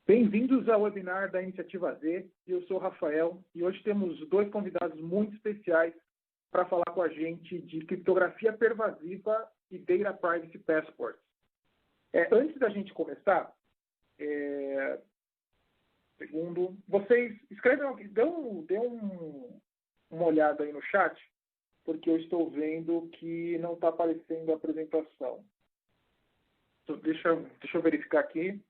Bem-vindos ao webinar da Iniciativa Z. Eu sou o Rafael e hoje temos dois convidados muito especiais para falar com a gente de criptografia pervasiva e Data Privacy Passport. Antes da gente começar, vocês escrevam aqui, dê uma olhada aí no chat, porque eu estou vendo que não está aparecendo a apresentação. Então, deixa eu verificar aqui.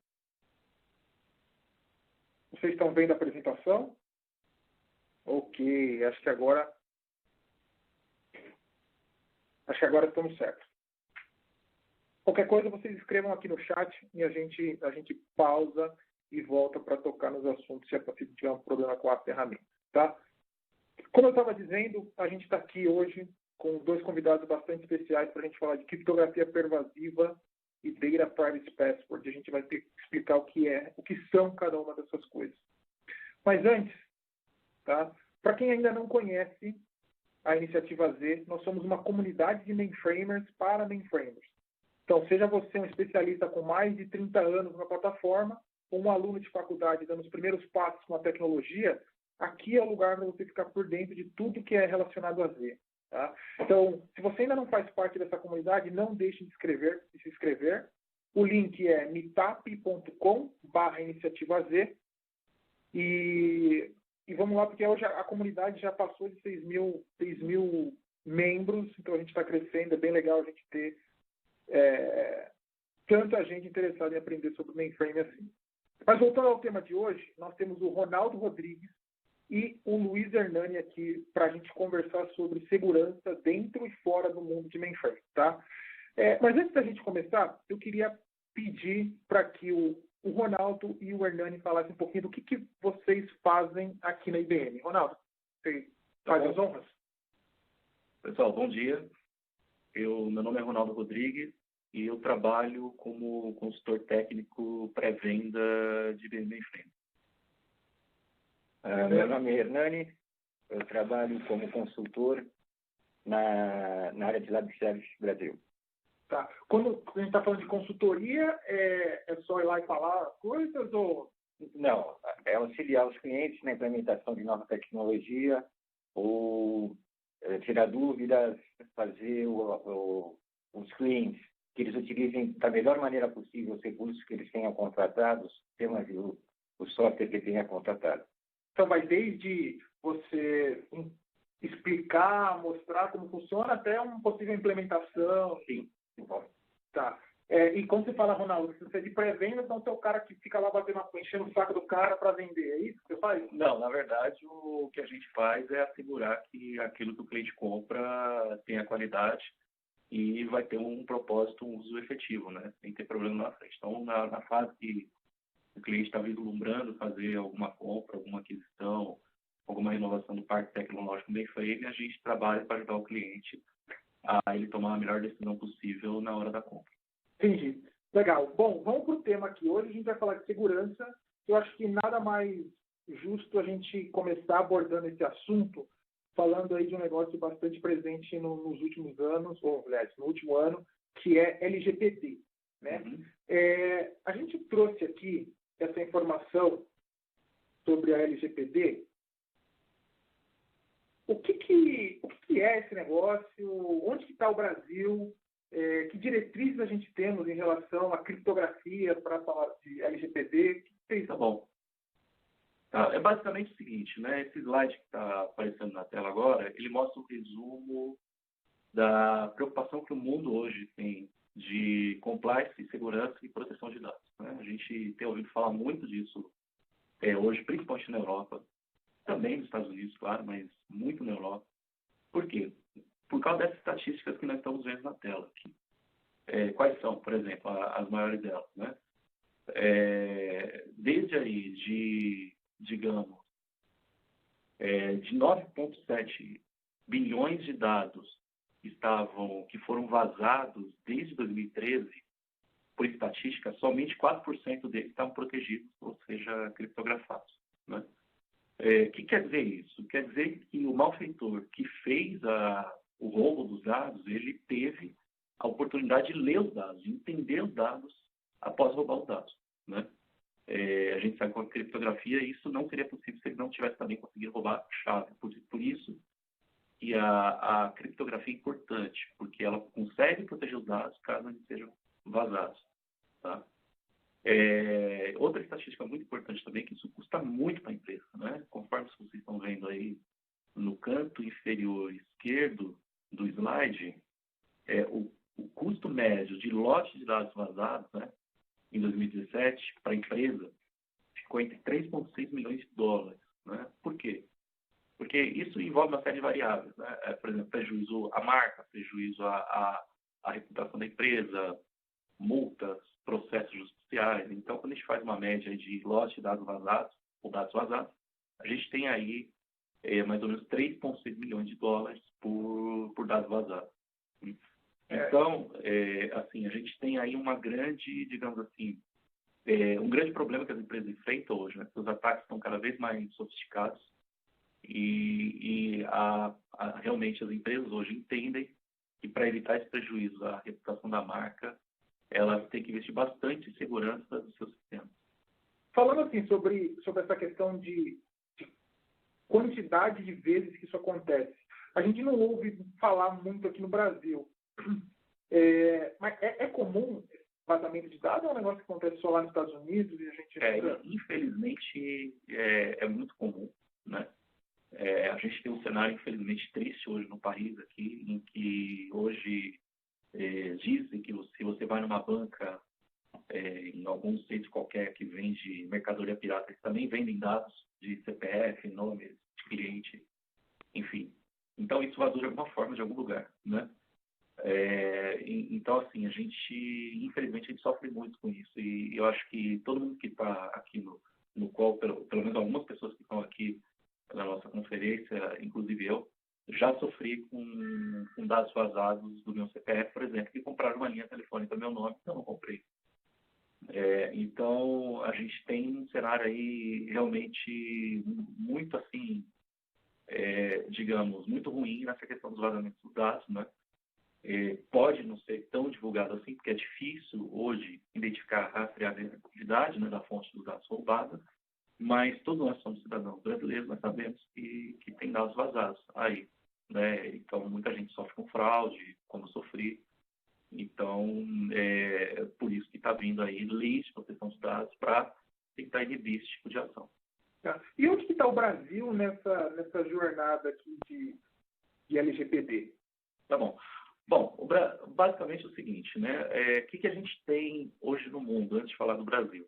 Vocês estão vendo a apresentação? Ok, acho que agora estamos certos. Qualquer coisa, vocês escrevam aqui no chat e a gente pausa e volta para tocar nos assuntos se tiver um problema com a ferramenta, tá? Como eu estava dizendo, a gente está aqui hoje com dois convidados bastante especiais para a gente falar de criptografia pervasiva e Data Privacy Passport. A gente vai ter que explicar o que são cada uma dessas coisas. Mas antes, tá? Para quem ainda não conhece a Iniciativa Z, nós somos uma comunidade de mainframers para mainframers. Então, seja você um especialista com mais de 30 anos na plataforma, ou um aluno de faculdade dando os primeiros passos com a tecnologia, aqui é o lugar para você ficar por dentro de tudo que é relacionado a Z. Tá? Então, se você ainda não faz parte dessa comunidade, não deixe de se inscrever. O link é meetup.com/iniciativa-Z. E vamos lá, porque hoje a comunidade já passou de 6 mil membros, então a gente está crescendo, é bem legal a gente ter tanta gente interessada em aprender sobre mainframe assim. Mas voltando ao tema de hoje, nós temos o Ronaldo Rodrigues e o Luiz Hernani aqui para a gente conversar sobre segurança dentro e fora do mundo de mainframe, tá? Mas antes da gente começar, eu queria pedir para que o Ronaldo e o Hernani falassem um pouquinho do que vocês fazem aqui na IBM. Ronaldo, você faz as honras? Pessoal, bom dia. Meu nome é Ronaldo Rodrigues e eu trabalho como consultor técnico pré-venda de IBM Mainframe. Meu nome é Hernani, eu trabalho como consultor na área de Lab Service Brasil. Tá. Quando a gente está falando de consultoria, é só ir lá e falar coisas ou... Não, é auxiliar os clientes na implementação de nova tecnologia ou tirar dúvidas, fazer os clientes que eles utilizem da melhor maneira possível os recursos que eles tenham contratados, o software que tenha contratado. Então, vai desde você explicar, mostrar como funciona, até uma possível implementação. Sim. Tá. E quando você fala, Ronaldo, se você é de pré-venda, então você é o cara que fica lá enchendo o saco do cara para vender. É isso que você faz? Não, na verdade, o que a gente faz é assegurar que aquilo que o cliente compra tenha qualidade e vai ter um propósito, um uso efetivo, né? Sem ter problema na frente. Então, na fase que o cliente está vislumbrando fazer alguma compra, alguma aquisição, alguma inovação do parque tecnológico mainframe, a gente trabalha para ajudar o cliente a ele tomar a melhor decisão possível na hora da compra. Entendi. Legal. Bom, vamos para o tema aqui. Hoje a gente vai falar de segurança. Eu acho que nada mais justo a gente começar abordando esse assunto falando aí de um negócio bastante presente nos últimos anos, ou, aliás, no último ano, que é LGPD. Né? Uhum. A gente trouxe aqui essa informação sobre a LGPD. O que é esse negócio? Onde está o Brasil? Que diretrizes a gente temos em relação à criptografia para falar de LGPD? Tá bom. Tá, é basicamente o seguinte, né? Esse slide que está aparecendo na tela agora, ele mostra um resumo da preocupação que o mundo hoje tem de compliance, segurança e proteção de dados. Né? A gente tem ouvido falar muito disso hoje, principalmente na Europa, também nos Estados Unidos, claro, mas muito na Europa. Por quê? Por causa dessas estatísticas que nós estamos vendo na tela aqui. Quais são, por exemplo, as maiores delas? Né? Desde aí digamos, de 9,7 bilhões de dados que foram vazados desde 2013, por estatística, somente 4% deles estavam protegidos, ou seja, criptografados. Né? O que quer dizer isso? Quer dizer que o malfeitor que fez o roubo dos dados, ele teve a oportunidade de ler os dados, de entender os dados após roubar os dados. Né? A gente sabe que com a criptografia isso não seria possível se ele não tivesse também conseguido roubar a chave. Por isso que a criptografia é importante, porque ela consegue proteger os dados caso eles sejam vazados. Tá? Outra estatística muito importante também é que isso custa muito para a empresa. Né? Conforme vocês estão vendo aí no canto inferior esquerdo do slide, o custo médio de lote de dados vazados, né, em 2017, para a empresa, ficou entre 3,6 milhões de dólares. Né? Por quê? Porque isso envolve uma série de variáveis. Né? Por exemplo, prejuízo à marca, prejuízo à reputação da empresa, multas, processos judiciais. Então, quando a gente faz uma média de lote de dados vazados, ou dados vazados, a gente tem aí mais ou menos 3,6 milhões de dólares por dados vazados. Então, assim, a gente tem aí uma grande, digamos assim, um grande problema que as empresas enfrentam hoje, né? Os ataques estão cada vez mais sofisticados e realmente as empresas hoje entendem que para evitar esse prejuízo à reputação da marca, elas têm que investir bastante em segurança dos seus sistemas. Falando assim sobre essa questão de quantidade de vezes que isso acontece, a gente não ouve falar muito aqui no Brasil. Mas é comum vazamento de dados ou é um negócio que acontece só lá nos Estados Unidos e a gente... Infelizmente, é muito comum, né? A gente tem um cenário, infelizmente, triste hoje no país aqui, em que hoje dizem que se você vai numa banca, em algum sítio qualquer que vende mercadoria pirata, eles também vendem dados de CPF, nome de cliente, enfim. Então, isso vazou de alguma forma, de algum lugar, né? Então, assim, infelizmente, a gente sofre muito com isso. E eu acho que todo mundo que está aqui no qual, pelo menos algumas pessoas que estão aqui na nossa conferência, inclusive eu, já sofri com dados vazados do meu CPF, por exemplo, que compraram uma linha telefônica no meu nome, que eu não comprei. Então, a gente tem um cenário aí realmente muito, assim, digamos, muito ruim nessa questão dos vazamentos dos dados, né? Pode não ser tão divulgado assim, porque é difícil hoje identificar a rastreabilidade, né, da fonte dos dados roubados, mas todos nós somos cidadãos brasileiros, nós sabemos que tem dados vazados aí. Né? Então, muita gente sofre com fraude, como eu sofri. Então, por isso que está vindo aí leis de proteção de dados para tentar inibir esse tipo de ação. Tá. E onde que está o Brasil nessa jornada aqui de LGPD? Tá bom. Bom, basicamente é o seguinte, né? O que a gente tem hoje no mundo, antes de falar do Brasil?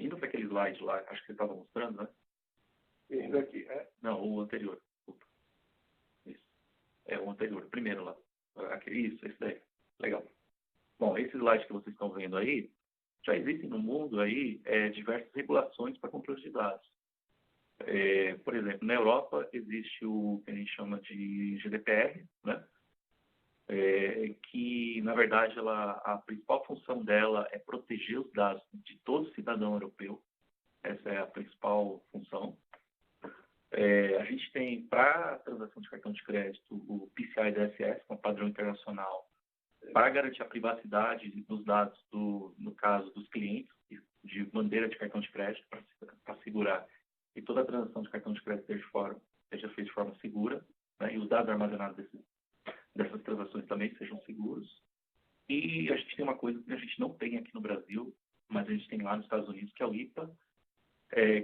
Indo para aquele slide lá, acho que você estava mostrando, né? Esse daqui, Não, o anterior. Isso. O anterior, o primeiro lá. Isso, esse daí. Legal. Bom, esse slide que vocês estão vendo aí, já existem no mundo aí diversas regulações para controle de dados. Por exemplo, na Europa existe o que a gente chama de GDPR, né? Que, na verdade, a principal função dela é proteger os dados de todo cidadão europeu. Essa é a principal função. A gente tem, para a transação de cartão de crédito, o PCI DSS, que é um padrão internacional, para garantir a privacidade dos dados, no caso dos clientes, de bandeira de cartão de crédito, para assegurar que toda a transação de cartão de crédito seja feita de forma segura, né, e os dados armazenados dessas transações também sejam seguros. E a gente tem uma coisa que a gente não tem aqui no Brasil, mas a gente tem lá nos Estados Unidos, que é o IPA,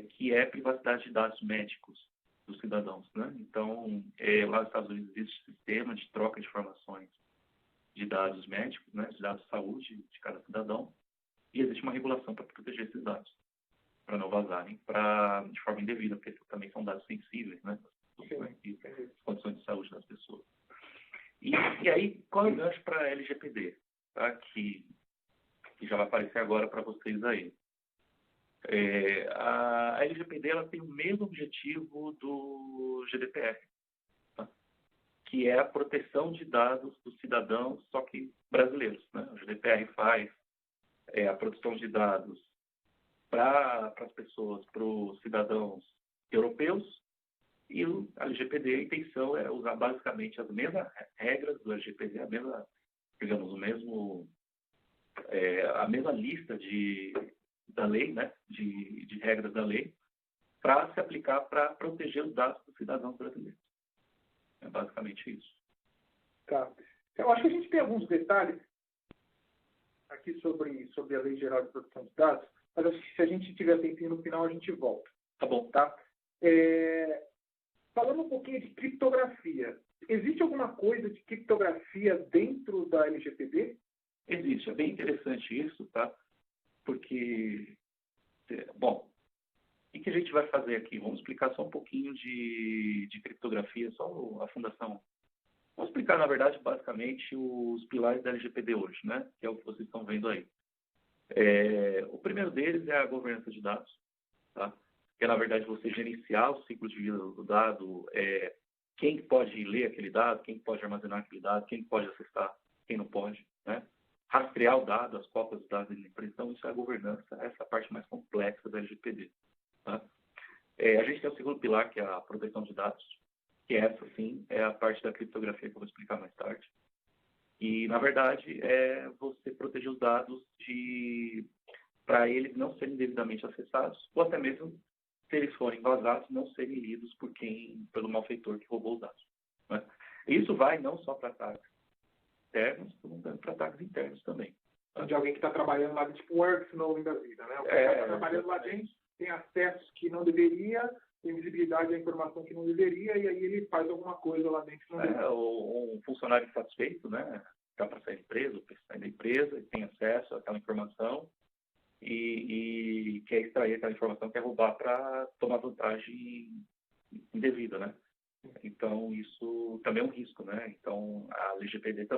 que é a privacidade de dados médicos dos cidadãos. Né? Então, lá nos Estados Unidos existe um sistema de troca de informações de dados médicos, né, de dados de saúde de cada cidadão, e existe uma regulação para proteger esses dados, para não vazarem de forma indevida, porque também são dados sensíveis, né, as condições de saúde das pessoas. E aí, qual é o gancho para a LGPD? Tá? Que já vai aparecer agora para vocês aí. A LGPD ela tem o mesmo objetivo do GDPR, tá? Que é a proteção de dados dos cidadãos, só que brasileiros. Né? O GDPR faz a proteção de dados para as pessoas, para os cidadãos europeus, e a LGPD, a intenção é usar basicamente as mesmas regras do LGPD, a mesma lista de da lei, né, de regras da lei, para se aplicar para proteger os dados dos cidadãos brasileiros. É basicamente isso. Tá. Eu acho que a gente tem alguns detalhes aqui sobre a Lei Geral de Proteção de Dados, mas acho que se a gente tiver tempinho no final, a gente volta. Tá bom. Tá? Falando um pouquinho de criptografia, existe alguma coisa de criptografia dentro da LGPD? Existe. É bem interessante isso, tá? Porque, bom, o que a gente vai fazer aqui? Vamos explicar só um pouquinho de criptografia, só a fundação. Vamos explicar, na verdade, basicamente, os pilares da LGPD hoje, né? Que é o que vocês estão vendo aí. O primeiro deles é a governança de dados, tá? Que é, na verdade, você gerenciar o ciclo de vida do dado, quem pode ler aquele dado, quem pode armazenar aquele dado, quem pode acessar, quem não pode, né? Rastrear o dado, as cópias dos dados da empresa. Então, isso é a governança, essa é a parte mais complexa da LGPD. Tá? A gente tem o segundo pilar, que é a proteção de dados, que essa, sim, é a parte da criptografia que eu vou explicar mais tarde. E, na verdade, é você proteger os dados para eles não serem devidamente acessados, ou até mesmo, se eles forem vazados, não serem lidos pelo malfeitor que roubou os dados. Né? Isso vai não só para ataques externos, como para ataques internos também. Tá? De alguém que está trabalhando lá, tipo workflow da vida, né? O cara está trabalhando lá dentro, tem acessos que não deveria, tem visibilidade da informação que não deveria, e aí ele faz alguma coisa lá dentro que não deveria. Ou um funcionário insatisfeito, né? Está para sair da empresa, ou sair da empresa, e tem acesso àquela informação e quer extrair aquela informação, quer roubar para tomar vantagem indevida, né? Então, isso também é um risco, né? Então, a LGPD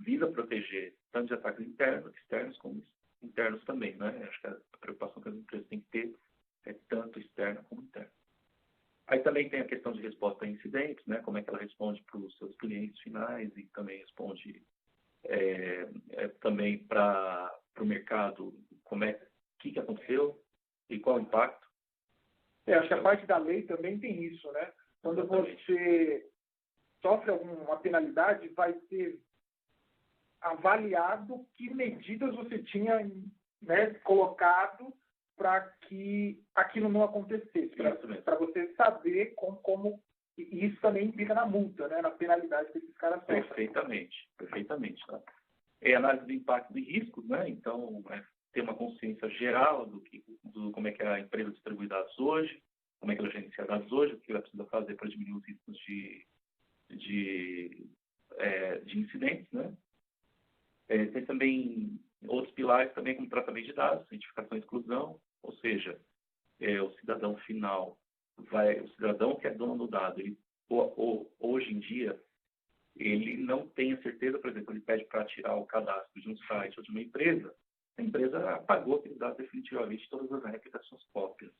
visa proteger tanto de ataques externos como internos também, né? Acho que a preocupação que as empresas têm que ter é tanto externa como interna. Aí também tem a questão de resposta a incidentes, né? Como é que ela responde para os seus clientes finais e também responde também para o mercado, o que aconteceu e qual o impacto. Acho que a parte da lei também tem isso, né? Quando você sofre alguma penalidade, vai ser avaliado que medidas você tinha, né, colocado para que aquilo não acontecesse, para você saber como e isso também implica na multa, né, na penalidade que esses caras sofrem. Perfeitamente. Tá? É análise do impacto e risco, né? Então, ter uma consciência geral do como é que a empresa distribui dados hoje, como é que ela gerencia dados hoje, o que ela precisa fazer para diminuir os riscos de incidentes, né? Tem também outros pilares também como tratamento de dados, identificação e exclusão, ou seja, o cidadão final o cidadão que é dono do dado, hoje em dia, ele não tem a certeza, por exemplo, ele pede para tirar o cadastro de um site ou de uma empresa, a empresa apagou aquele dado definitivamente todas as réplicas, suas cópias.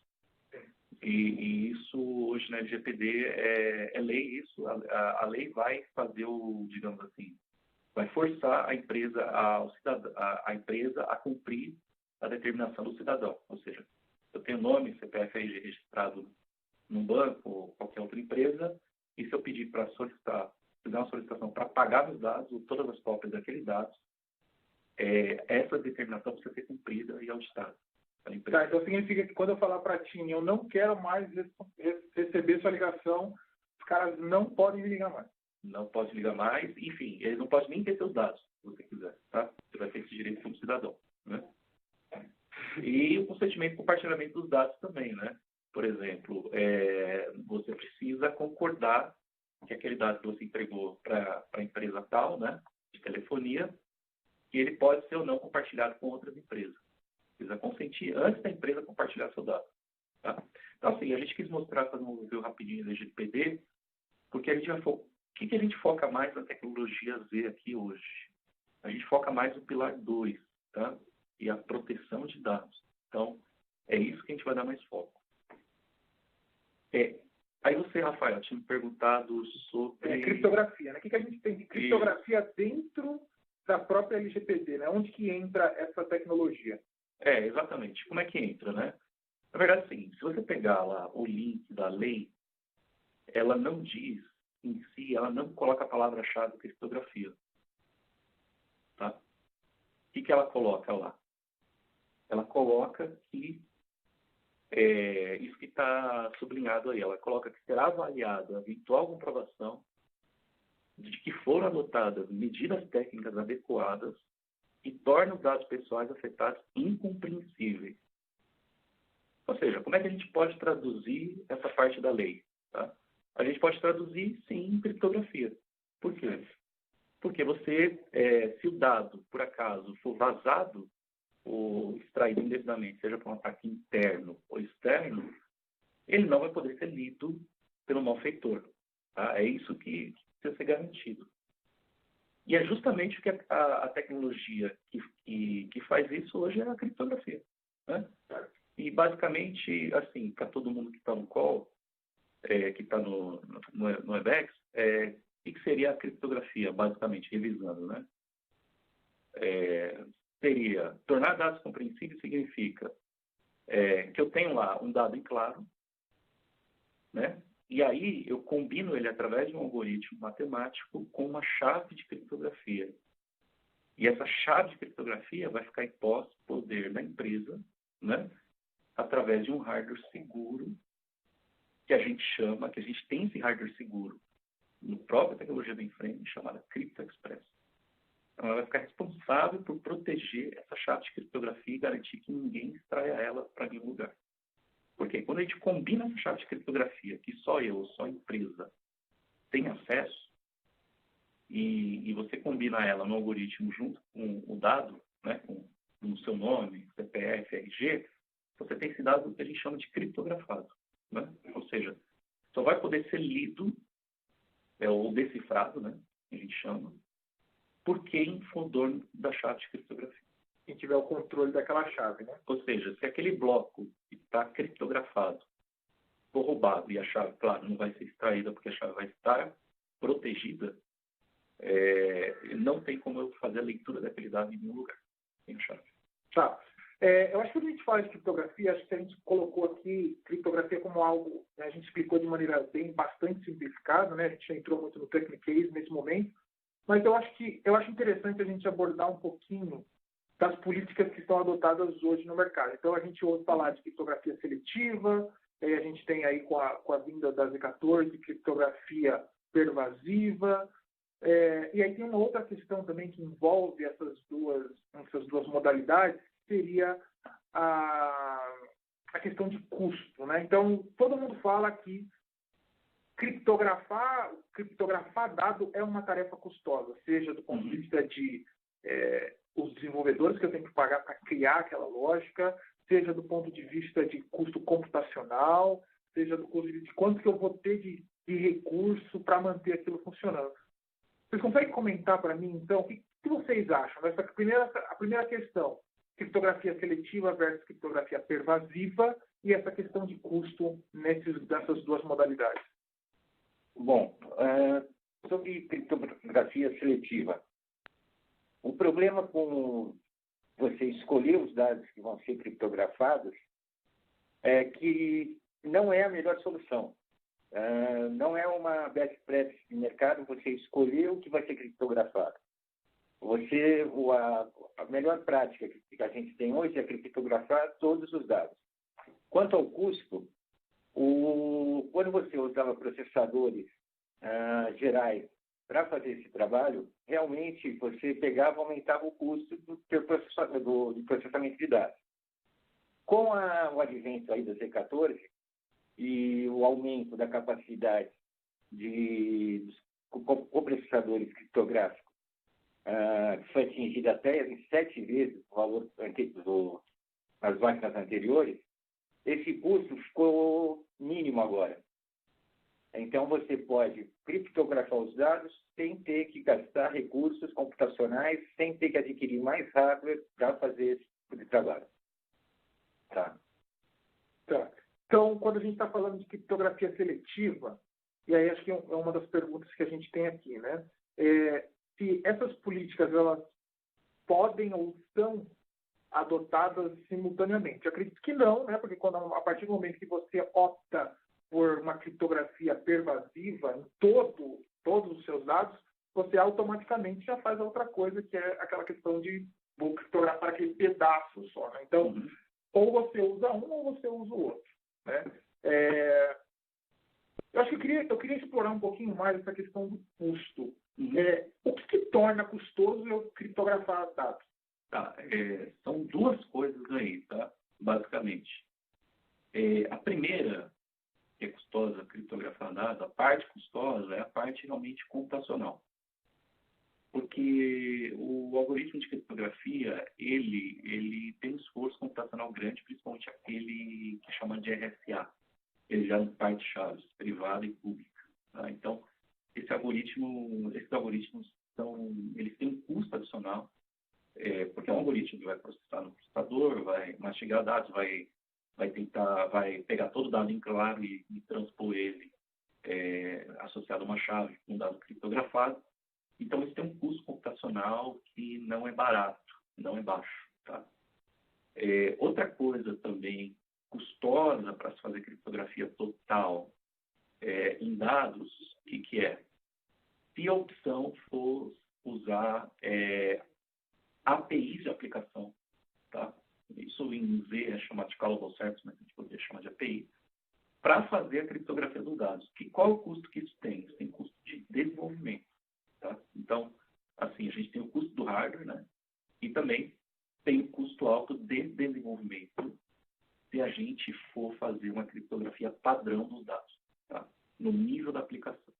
E isso, hoje na LGPD, é lei isso, a lei vai fazer digamos assim, vai forçar a empresa a cumprir a determinação do cidadão. Ou seja, eu tenho nome, CPF, RG registrado num banco ou qualquer outra empresa, e se eu pedir para fizer uma solicitação para pagar os dados, ou todas as cópias daqueles dados, essa determinação precisa ser cumprida e auditada. Tá, então significa que quando eu falar para a TIM, eu não quero mais receber sua ligação, os caras não podem me ligar mais. Não pode ligar mais, enfim, eles não podem nem ter seus dados, se você quiser, tá? Você vai ter esse direito como cidadão, né? E o consentimento e compartilhamento dos dados também, né? Por exemplo, você precisa concordar que aquele dado que você entregou para a empresa tal, né, de telefonia, que ele pode ser ou não compartilhado com outras empresas. Precisa consentir antes da empresa compartilhar seu dado. Tá? Então, assim, a gente quis mostrar, fazer um review rapidinho da LGPD, porque a gente vai o que a gente foca mais na tecnologia Z aqui hoje? A gente foca mais no pilar 2, tá? E a proteção de dados. Então, é isso que a gente vai dar mais foco. Aí você, Rafael, tinha me perguntado sobre... criptografia, né? O que a gente tem de criptografia dentro da própria LGPD, né? Onde que entra essa tecnologia? Exatamente. Como é que entra, né? Na verdade, é o seguinte, se você pegar lá o link da lei, ela não diz em si, ela não coloca a palavra-chave criptografia. Tá? O que ela coloca lá? ela coloca que isso que está sublinhado aí, ela coloca que será avaliada a eventual comprovação de que foram adotadas medidas técnicas adequadas que tornam os dados pessoais afetados incompreensíveis. Ou seja, como é que a gente pode traduzir essa parte da lei? Tá? A gente pode traduzir, sim, em criptografia. Por quê? Porque você, se o dado, por acaso, for vazado ou extraído indevidamente, seja por um ataque interno ou externo, ele não vai poder ser lido pelo malfeitor. Tá? É isso que precisa ser garantido. E é justamente o que a tecnologia que faz isso hoje é a criptografia. Né? E, basicamente, assim, para todo mundo que está no call, que está no Webex, o que seria a criptografia, basicamente, revisando, né? Seria, tornar dados compreensíveis significa que eu tenho lá um dado em claro, né? E aí eu combino ele através de um algoritmo matemático com uma chave de criptografia. E essa chave de criptografia vai ficar em poder da empresa, né? Através de um hardware seguro, que a gente tem esse hardware seguro no própria tecnologia do mainframe, chamada CryptoExpress. Então, ela vai ficar responsável por proteger essa chave de criptografia e garantir que ninguém extraia ela para nenhum lugar. Porque quando a gente combina essa chave de criptografia, que só eu, só a empresa, tem acesso, e você combina ela no algoritmo junto com o dado, né, com o seu nome, CPF, RG, você tem esse dado que a gente chama de criptografado. Né? Ou seja, só vai poder ser lido, ou decifrado, né, que a gente chama, por quem for dono da chave de criptografia. Quem tiver o controle daquela chave, né? Ou seja, se aquele bloco que está criptografado for roubado e a chave, claro, não vai ser extraída porque a chave vai estar protegida, não tem como eu fazer a leitura daquele dado em nenhum lugar. Tem a chave. Tá. Eu acho que quando a gente fala de criptografia, acho que a gente colocou aqui criptografia como algo, né, a gente explicou de maneira bastante simplificada, né? A gente já entrou muito no technique nesse momento, mas eu acho interessante a gente abordar um pouquinho das políticas que estão adotadas hoje no mercado. Então, a gente ouve falar de criptografia seletiva, a gente tem aí com a vinda da Z14, criptografia pervasiva, e aí tem uma outra questão também que envolve essas duas modalidades, que seria a questão de custo. Né? Então, todo mundo fala que criptografar dado é uma tarefa custosa, seja do ponto de vista de os desenvolvedores que eu tenho que pagar para criar aquela lógica, seja do ponto de vista de custo computacional, seja do ponto de vista de quanto que eu vou ter de recurso para manter aquilo funcionando. Vocês conseguem comentar para mim, então, o que vocês acham? A primeira questão, criptografia seletiva versus criptografia pervasiva, e essa questão de custo nessas duas modalidades. Bom, sobre criptografia seletiva, o problema com você escolher os dados que vão ser criptografados é que não é a melhor solução. Não é uma best practice de mercado você escolher o que vai ser criptografado. A melhor prática que a gente tem hoje é criptografar todos os dados. Quanto ao custo, quando você usava processadores gerais para fazer esse trabalho, realmente você pegava e aumentava o custo do processamento de dados. Com o advento aí da Z14 e o aumento da capacidade dos coprocessadores criptográficos, que foi atingido até em 7 vezes o valor das máquinas anteriores, esse custo ficou mínimo agora. Então, você pode criptografar os dados sem ter que gastar recursos computacionais, sem ter que adquirir mais hardware para fazer esse tipo de trabalho. Tá. Então, quando a gente está falando de criptografia seletiva, e aí acho que é uma das perguntas que a gente tem aqui, né? Se essas políticas, elas podem ou são adotadas simultaneamente. Eu acredito que não, né? Porque a partir do momento que você opta por uma criptografia pervasiva em todos os seus dados, você automaticamente já faz a outra coisa, que é aquela questão de vou criptografar aquele pedaço só, né? Então, ou você usa um ou você usa o outro, né? Eu acho que eu queria explorar um pouquinho mais essa questão do custo. O que torna custoso eu criptografar dados? Tá, são duas coisas aí, tá? Basicamente. A primeira, que é custosa, criptografar dados, a parte custosa é a parte realmente computacional. Porque o algoritmo de criptografia, ele tem um esforço computacional grande, principalmente aquele que chama de RSA. Ele já em partes chaves, privada e pública. Tá? Então, esses algoritmos eles têm um custo adicional, porque é um algoritmo que vai processar no processador, vai mastigar dados, vai pegar todo o dado em claro e transpor ele associado a uma chave com um dado criptografado. Então, isso tem um custo computacional que não é barato, não é baixo. Tá? Outra coisa também custosa para se fazer criptografia total em dados, o que é? Se a opção for usar APIs de aplicação, tá? Isso em inglês é chamado de callable service, mas a gente poderia chamar de API, para fazer a criptografia dos dados. Qual é o custo que isso tem? Isso tem custo de desenvolvimento. Tá? Então, assim, a gente tem o custo do hardware, né? E também tem o custo alto de desenvolvimento se a gente for fazer uma criptografia padrão dos dados, tá? No nível da aplicação.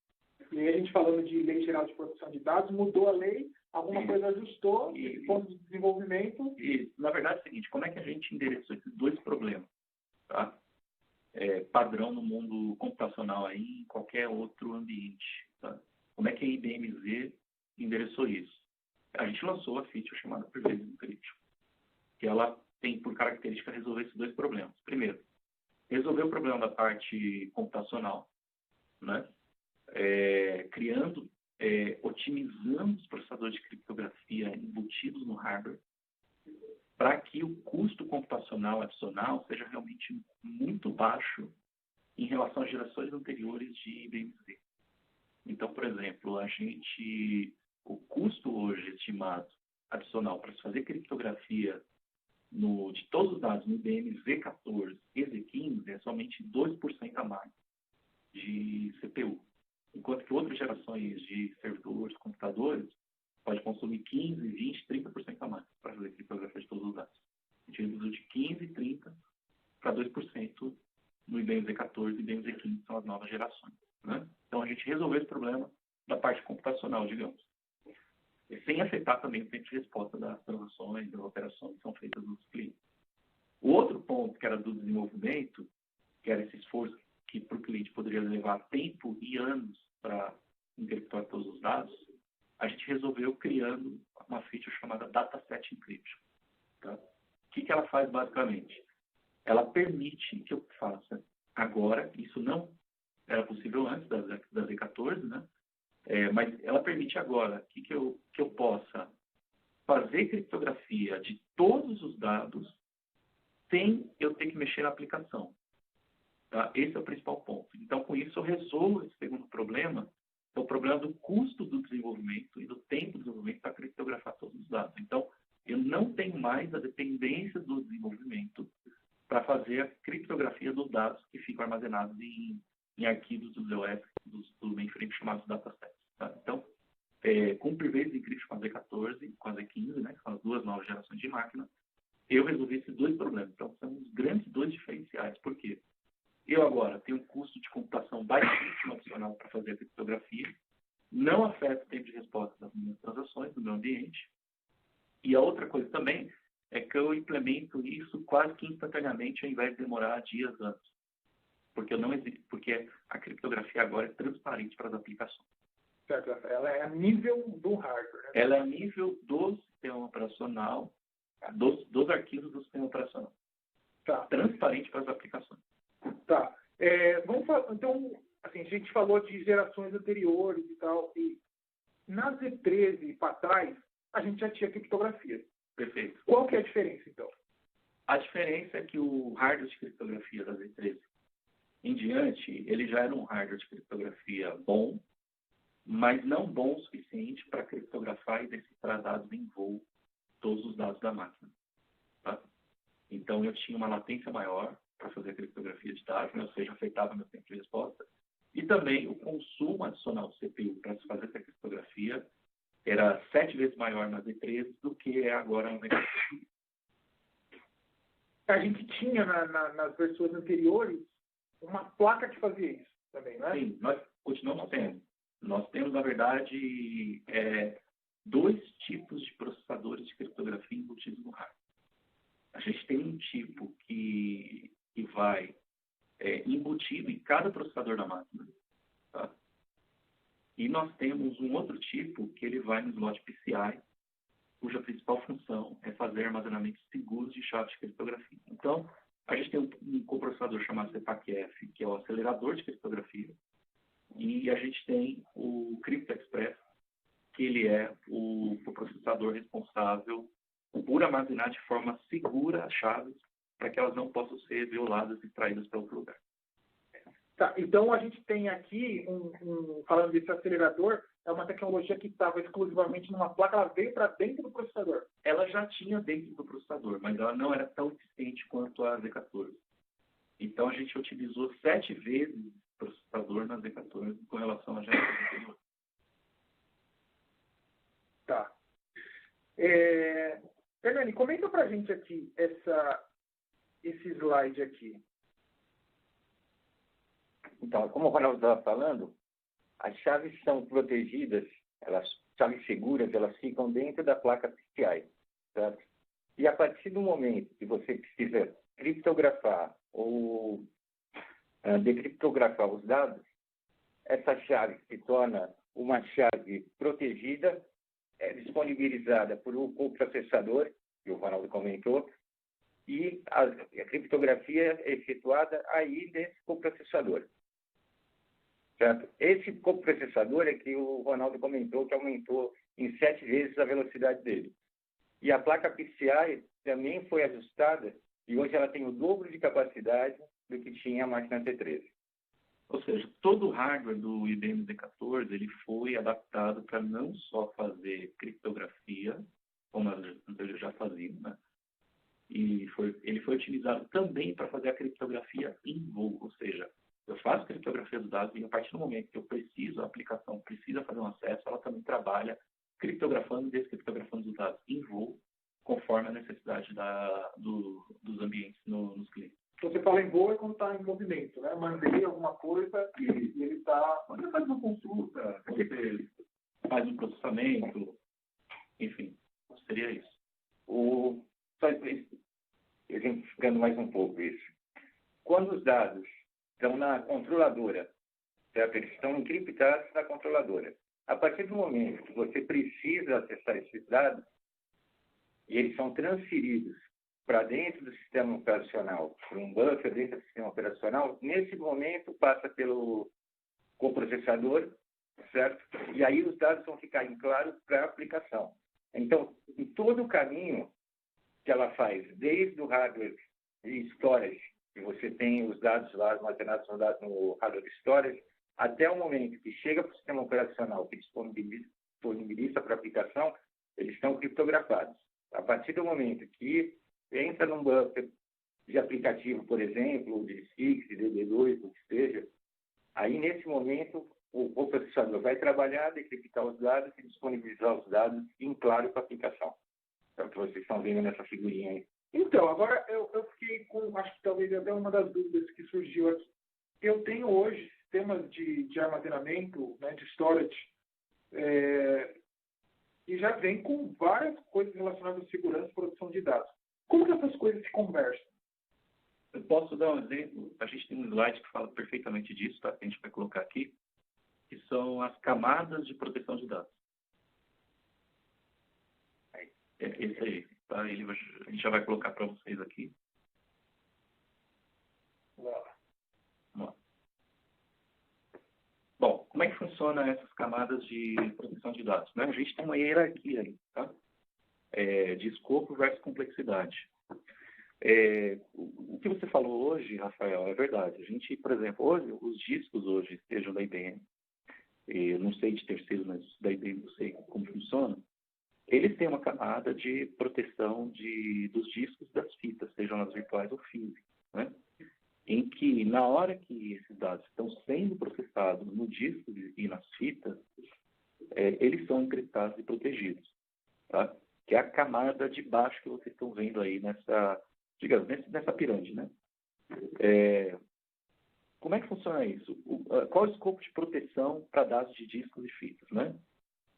E aí a gente falando de Lei Geral de Proteção de Dados, mudou a lei, alguma coisa ajustou, esse ponto de desenvolvimento. E, na verdade, é o seguinte, como é que a gente endereçou esses dois problemas? Tá? Padrão no mundo computacional aí, em qualquer outro ambiente. Tá? Como é que a IBM-Z endereçou isso? A gente lançou a feature chamada Pervasive Encryption, que ela tem por característica resolver esses dois problemas. Primeiro, resolver o problema da parte computacional, né? Otimizando os processadores de criptografia embutidos no hardware para que o custo computacional adicional seja realmente muito baixo em relação às gerações anteriores de IBM-Z. Então, por exemplo, o custo hoje estimado adicional para se fazer criptografia de todos os dados no IBM Z14 e Z15 é somente 2% a mais de CPU. Enquanto que outras gerações de servidores, computadores, pode consumir 15%, 20%, 30% a mais para fazer criptografia de todos os dados. A gente reduziu de 15%, 30% para 2% no IBM Z14 e IBM Z15, que são as novas gerações. Né? Então, a gente resolveu esse problema da parte computacional, digamos. Sem afetar também o tempo de resposta das transações, das operações que são feitas nos clientes. O outro ponto, que era do desenvolvimento, que era esse esforço que para o cliente poderia levar tempo e anos para encriptar todos os dados, a gente resolveu criando uma feature chamada Dataset Encryption. Tá? O que ela faz basicamente? Ela permite que eu faça agora, isso não era possível antes da Z14, né? Mas ela permite agora que eu possa fazer criptografia de todos os dados sem eu ter que mexer na aplicação. Tá? Esse é o principal ponto. Então, com isso, eu resolvo esse segundo problema, que é o problema do custo do desenvolvimento e do tempo do desenvolvimento para criptografar todos os dados. Então, eu não tenho mais a dependência do desenvolvimento para fazer a criptografia dos dados que ficam armazenados em arquivos do ZOS, do mainframe chamados datasets. Tá? Então, com o Pervasive Encryption com a Z14 e com a Z15, né, que são as duas novas gerações de máquina, eu resolvi esses dois problemas. Então, são os grandes dois diferenciais. Por quê? Eu agora tenho um custo de computação baixíssimo adicional para fazer a criptografia, não afeta o tempo de resposta das minhas transações, do meu ambiente. E a outra coisa também é que eu implemento isso quase que instantaneamente, ao invés de demorar dias, anos. Porque a criptografia agora é transparente para as aplicações. Certo, ela é a nível do hardware. Né? Ela é a nível do sistema operacional, dos arquivos do sistema operacional. Tá. Transparente para as aplicações. Tá. Vamos falar, então, assim, a gente falou de gerações anteriores e tal, e na Z13 para trás, a gente já tinha criptografia. Perfeito. Qual que é a diferença, então? A diferença é que o hardware de criptografia da Z13 em diante, ele já era um hardware de criptografia bom, mas não bom o suficiente para criptografar e decifrar dados em voo todos os dados da máquina. Tá? Então, eu tinha uma latência maior para fazer a criptografia de dados, né? Ou seja, afetava meu tempo de resposta. E também o consumo adicional do CPU para se fazer essa criptografia era 7 vezes maior na Z13 do que é agora no Z14. A gente tinha nas versões anteriores uma placa que fazia isso também, não é? Sim, nós continuamos tendo. Nós temos, na verdade, 2 tipos de processadores de criptografia embutidos no hardware. A gente tem um tipo que vai embutido em cada processador da máquina. Tá? E nós temos um outro tipo que ele vai no slot PCI, cuja principal função é fazer armazenamentos seguros de chaves de criptografia. Então, a gente tem um coprocessador chamado CPAC-F, que é o acelerador de criptografia, e a gente tem o CryptoExpress, que ele é o processador responsável por armazenar de forma segura as chaves para que elas não possam ser violadas e extraídas para outro lugar. Tá, então a gente tem aqui, falando desse acelerador, é uma tecnologia que estava exclusivamente numa placa, ela veio para dentro do processador. Ela já tinha dentro do processador, mas ela não era tão eficiente quanto a Z14. Então a gente utilizou 7 vezes o processador na Z14 com relação à geração anterior. Tá. Hernani, comenta pra gente aqui esse slide aqui. Então, como o Ronaldo estava falando, as chaves são protegidas, chaves seguras, elas ficam dentro da placa PCI, certo? E a partir do momento que você precisa criptografar ou decriptografar os dados, essa chave se torna uma chave protegida, disponibilizada por um coprocessador, que o Ronaldo comentou, e a criptografia é efetuada aí nesse coprocessador. Certo? Esse coprocessador é que o Ronaldo comentou que aumentou em 7 vezes a velocidade dele. E a placa PCI também foi ajustada e hoje ela tem o dobro de capacidade do que tinha a máquina T13. Ou seja, todo o hardware do IBM Z14 ele foi adaptado para não só fazer criptografia, como eles já faziam, né? E ele foi utilizado também para fazer a criptografia em voo, ou seja, eu faço criptografia dos dados e a partir do momento que a aplicação precisa fazer um acesso, ela também trabalha criptografando e descriptografando os dados em voo, conforme a necessidade dos ambientes nos clientes. Você fala em voo é quando está em movimento, né? Mandei alguma coisa e ele está... Quando você faz uma consulta, você faz um processamento, enfim, seria isso. Só exemplificando mais um pouco isso. Quando os dados estão na controladora, certo? Eles estão encriptados na controladora. A partir do momento que você precisa acessar esses dados, e eles são transferidos para dentro do sistema operacional, por um buffer dentro do sistema operacional, nesse momento passa pelo coprocessador, certo? E aí os dados vão ficar em claro para a aplicação. Então, em todo o caminho que ela faz, desde o hardware e storage, que você tem os dados lá armazenados no hardware storage, até o momento que chega para o sistema operacional que disponibiliza para a aplicação, eles estão criptografados. A partir do momento que entra num buffer de aplicativo, por exemplo, de SIX, de DB2, o que seja, aí nesse momento o processador vai trabalhar, decriptar os dados e disponibilizar os dados em claro para a aplicação. É o que vocês estão vendo nessa figurinha aí. Então, agora eu fiquei com, acho que talvez até uma das dúvidas que surgiu aqui. Eu tenho hoje sistemas de armazenamento, né, de storage, e já vem com várias coisas relacionadas à segurança e produção de dados. Como que essas coisas se conversam? Eu posso dar um exemplo? A gente tem um slide que fala perfeitamente disso, tá? Que a gente vai colocar aqui, que são as camadas de proteção de dados. Esse aí, tá? A gente já vai colocar para vocês aqui. Vamos lá. Bom, como é que funciona essas camadas de proteção de dados? Né? A gente tem uma hierarquia aí, tá? De escopo versus complexidade. O que você falou hoje, Rafael, é verdade. A gente, por exemplo, hoje, os discos hoje, sejam da IBM, eu não sei de terceiro, mas da IBM eu sei como funciona. eles têm uma camada de proteção dos discos das fitas, sejam elas virtuais ou físicas, né? Em que, na hora que esses dados estão sendo processados no disco e nas fitas, eles são encriptados e protegidos, tá? Que é a camada de baixo que vocês estão vendo aí digamos, nessa pirâmide, né? Como é que funciona isso? Qual é o escopo de proteção para dados de discos e fitas, né?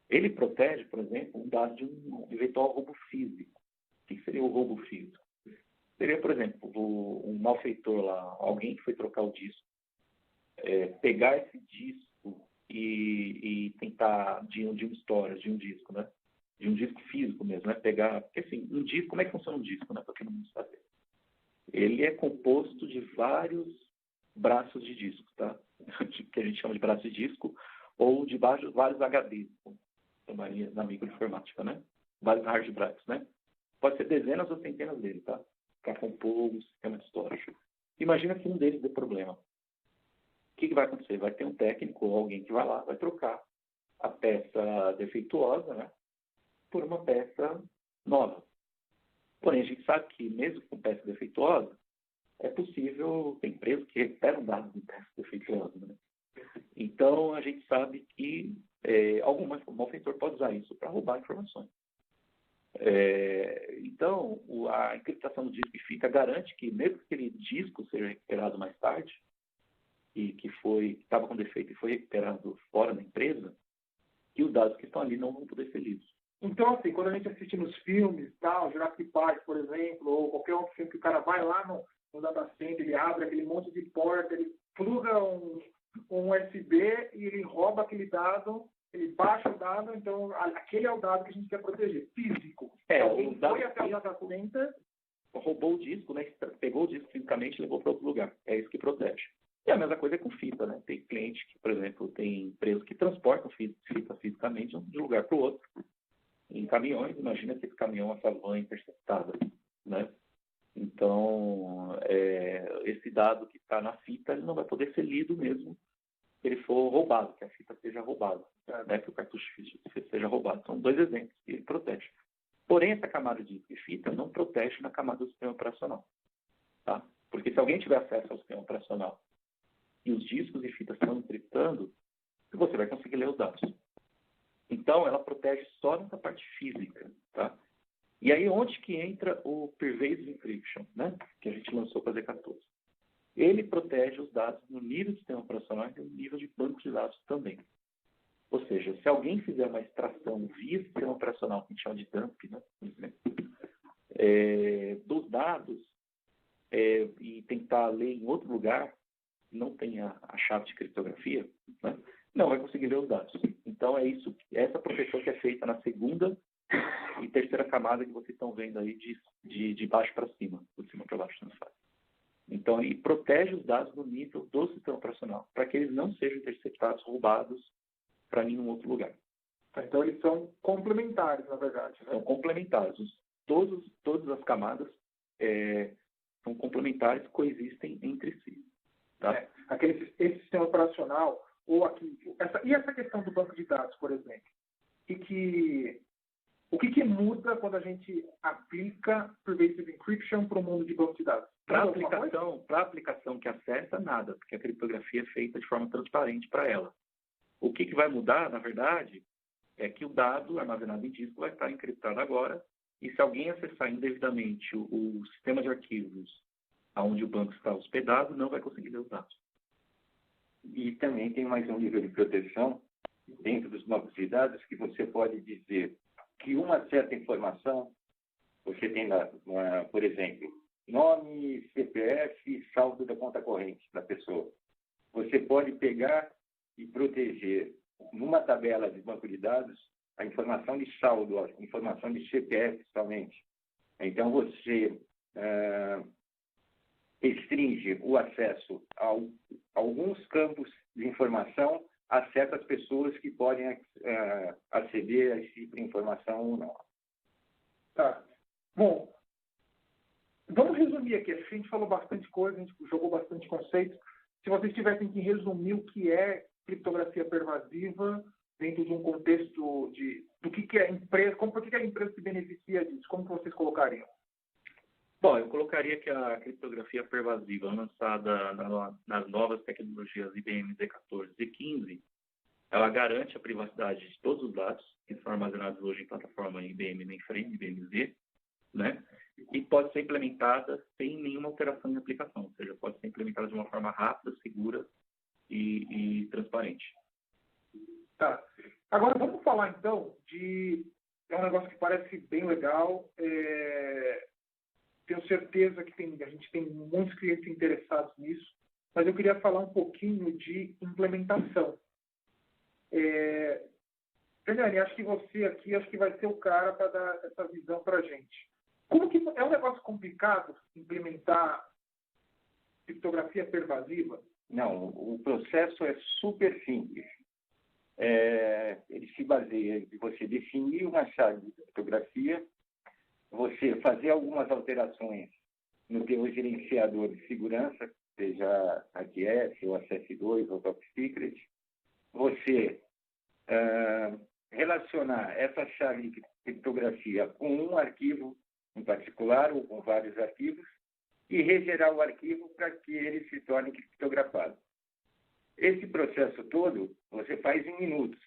Ele protege, por exemplo, um dado de um eventual roubo físico. O que seria o roubo físico? Seria, por exemplo, um malfeitor lá, alguém que foi trocar o disco, pegar esse disco e tentar, de um storage, de um disco, né? De um disco físico mesmo, né? Pegar, porque assim, um disco, como é que funciona um disco, né? Para quem não sabe. Ele é composto de vários braços de disco, tá? Que a gente chama de braço de disco, ou de vários HDs, chamaria na microinformática, né? Vários hard drives, né? Pode ser dezenas ou centenas deles, tá? Para compor um sistema de storage. Imagina que um deles dê problema. O que vai acontecer? Vai ter um técnico ou alguém que vai lá, vai trocar a peça defeituosa, né? Por uma peça nova. Porém, a gente sabe que, mesmo com peça defeituosa, é possível, tem empresas que recuperam dados de peças defeituosas, né? Então, a gente sabe que algum malfeitor pode usar isso para roubar informações. Então, a encriptação do disco e fita garante que, mesmo que aquele disco seja recuperado mais tarde, e que estava com defeito e foi recuperado fora da empresa, que os dados que estão ali não vão poder ser lidos. Então, assim, quando a gente assiste nos filmes, tal, Jurassic Park, por exemplo, ou qualquer outro filme que o cara vai lá no data center, ele abre aquele monte de porta, ele pluga um USB e ele rouba aquele dado, ele baixa o dado, então aquele é o dado que a gente quer proteger, físico. Alguém foi até o data center, roubou o disco, né? Pegou o disco fisicamente e levou para outro lugar. É isso que protege. E a mesma coisa é com fita, né? Tem cliente que, por exemplo, tem empresas que transportam fita fisicamente de um lugar para o outro. Em caminhões, imagina se esse caminhão, essa van interceptada, né? Então, esse dado que está na fita, ele não vai poder ser lido mesmo se ele for roubado, que a fita seja roubada, né? Que o cartucho seja roubado. São dois exemplos que ele protege. Porém, essa camada de disco e fita não protege na camada do sistema operacional, tá? Porque se alguém tiver acesso ao sistema operacional e os discos e fitas estão encriptando, você vai conseguir ler os dados. Então, ela protege só nessa parte física, tá? E aí, onde que entra o Pervasive Encryption, né? Que a gente lançou para a Z14. Ele protege os dados no nível do sistema operacional e no nível de banco de dados também. Ou seja, se alguém fizer uma extração via sistema operacional, que a gente chama de dump, né? Dos dados, e tentar ler em outro lugar, não tem a chave de criptografia, né? Não vai conseguir ler os dados. Então, essa proteção que é feita na segunda e terceira camada que vocês estão vendo aí de baixo para cima, de cima para baixo, não faz. Então, ele protege os dados no nível do sistema operacional, para que eles não sejam interceptados, roubados para nenhum outro lugar. Então, eles são complementares, na verdade, né? São complementares. Todas as camadas são complementares, coexistem entre si. Tá? Esse sistema operacional, ou aqui, essa questão do banco de dados, por exemplo, o que muda quando a gente aplica Pervasive Encryption para o mundo de banco de dados? Para a aplicação que acessa, nada, porque a criptografia é feita de forma transparente para ela. O que vai mudar, na verdade, é que o dado armazenado em disco vai estar encriptado agora, e se alguém acessar indevidamente o sistema de arquivos onde o banco está hospedado, não vai conseguir ler os dados. E também tem mais um nível de proteção dentro dos bancos de dados que você pode dizer que uma certa informação, você tem lá, por exemplo, nome, CPF e saldo da conta corrente da pessoa. Você pode pegar e proteger numa tabela de banco de dados a informação de saldo, a informação de CPF somente. Então, você restringe o acesso a alguns campos de informação a certas pessoas que podem aceder a esse tipo de informação ou não. Tá. Bom, vamos resumir aqui. A gente falou bastante coisa, a gente jogou bastante conceito. Se vocês tivessem que resumir o que é criptografia pervasiva dentro de um contexto do que é empresa, por que a empresa se beneficia disso? Como que vocês colocariam? Bom, eu colocaria que a criptografia pervasiva lançada nas novas tecnologias IBM Z14 e Z15, ela garante a privacidade de todos os dados que são armazenados hoje em plataforma IBM mainframe, IBM Z, né? E pode ser implementada sem nenhuma alteração em aplicação, ou seja, pode ser implementada de uma forma rápida, segura e transparente. Tá. Agora vamos falar então de... É um negócio que parece bem legal. Tenho certeza que a gente tem muitos clientes interessados nisso, mas eu queria falar um pouquinho de implementação. Fernani, acho que você aqui vai ser o cara para dar essa visão para a gente. Como que é um negócio complicado implementar criptografia pervasiva? Não, o processo é super simples. Ele se baseia em você definir uma chave de criptografia, você fazer algumas alterações no teu gerenciador de segurança, seja ATS, ou SS2, ou Top Secret, você relacionar essa chave de criptografia com um arquivo em particular, ou com vários arquivos, e regerar o arquivo para que ele se torne criptografado. Esse processo todo você faz em minutos.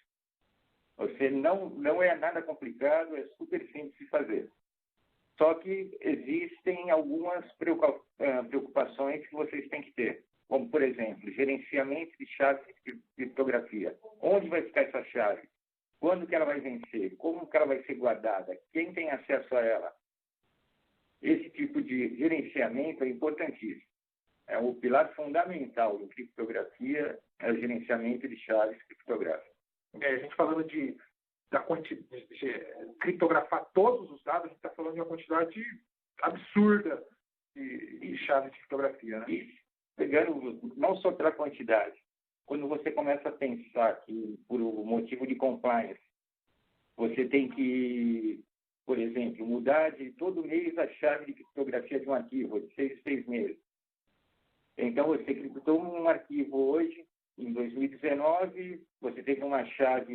Você não é nada complicado, é super simples de fazer. Só que existem algumas preocupações que vocês têm que ter, como, por exemplo, gerenciamento de chaves de criptografia. Onde vai ficar essa chave? Quando que ela vai vencer? Como que ela vai ser guardada? Quem tem acesso a ela? Esse tipo de gerenciamento é importantíssimo. O pilar fundamental da criptografia é o gerenciamento de chaves criptográficas. A gente falando de criptografar todos os dados, a gente está falando de uma quantidade absurda de chaves de criptografia, né? E pegando não só pela quantidade, quando você começa a pensar que, por motivo de compliance, você tem que, por exemplo, mudar de todo mês a chave de criptografia de um arquivo, de 6 em 6 meses. Então, você criptou um arquivo hoje, em 2019, você teve uma chave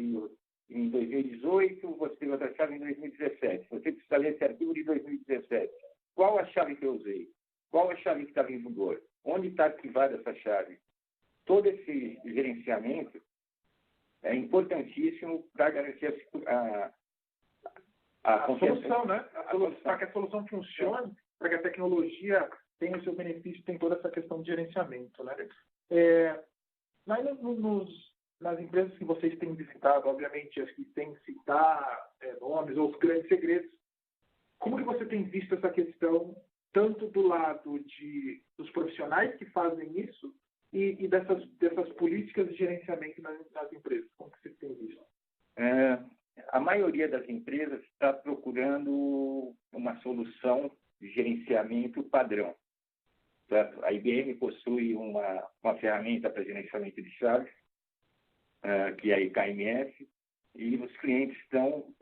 em 2018, você teve outra chave em 2017. Você precisa ler esse arquivo de 2017. Qual a chave que eu usei? Qual a chave que estava em vigor? Onde está arquivada essa chave? Todo esse gerenciamento é importantíssimo para garantir a solução, né? Para que a solução funcione, para que a tecnologia tenha o seu benefício, tem toda essa questão de gerenciamento, né? Nas empresas que vocês têm visitado, obviamente, as que têm que citar nomes ou os grandes segredos, como que você tem visto essa questão, tanto do lado dos profissionais que fazem isso e dessas políticas de gerenciamento nas empresas? Como que você tem visto? A maioria das empresas está procurando uma solução de gerenciamento padrão. Certo? A IBM possui uma ferramenta para gerenciamento de chaves, que é a IKMS, e os clientes estão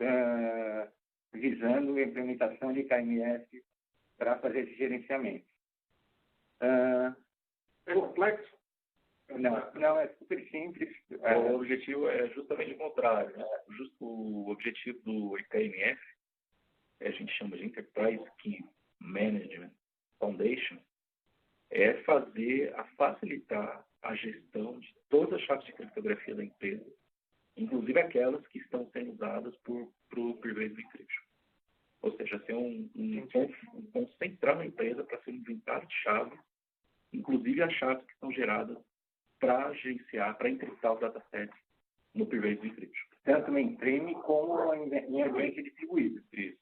visando a implementação de IKMS para fazer esse gerenciamento. É complexo? Não, é super simples. O objetivo é justamente o contrário, né? O objetivo do IKMS, a gente chama de Enterprise Key Management Foundation, é facilitar a gestão de todas as chaves de criptografia da empresa, inclusive aquelas que estão sendo usadas para o Pervasive Encryption. Ou seja, ser um ponto central na empresa para ser um inventário de chaves, inclusive as chaves que são geradas para gerenciar, para encriptar os datasets no Pervasive Encryption. Tanto no mainframe como em ambiente distribuído. Isso.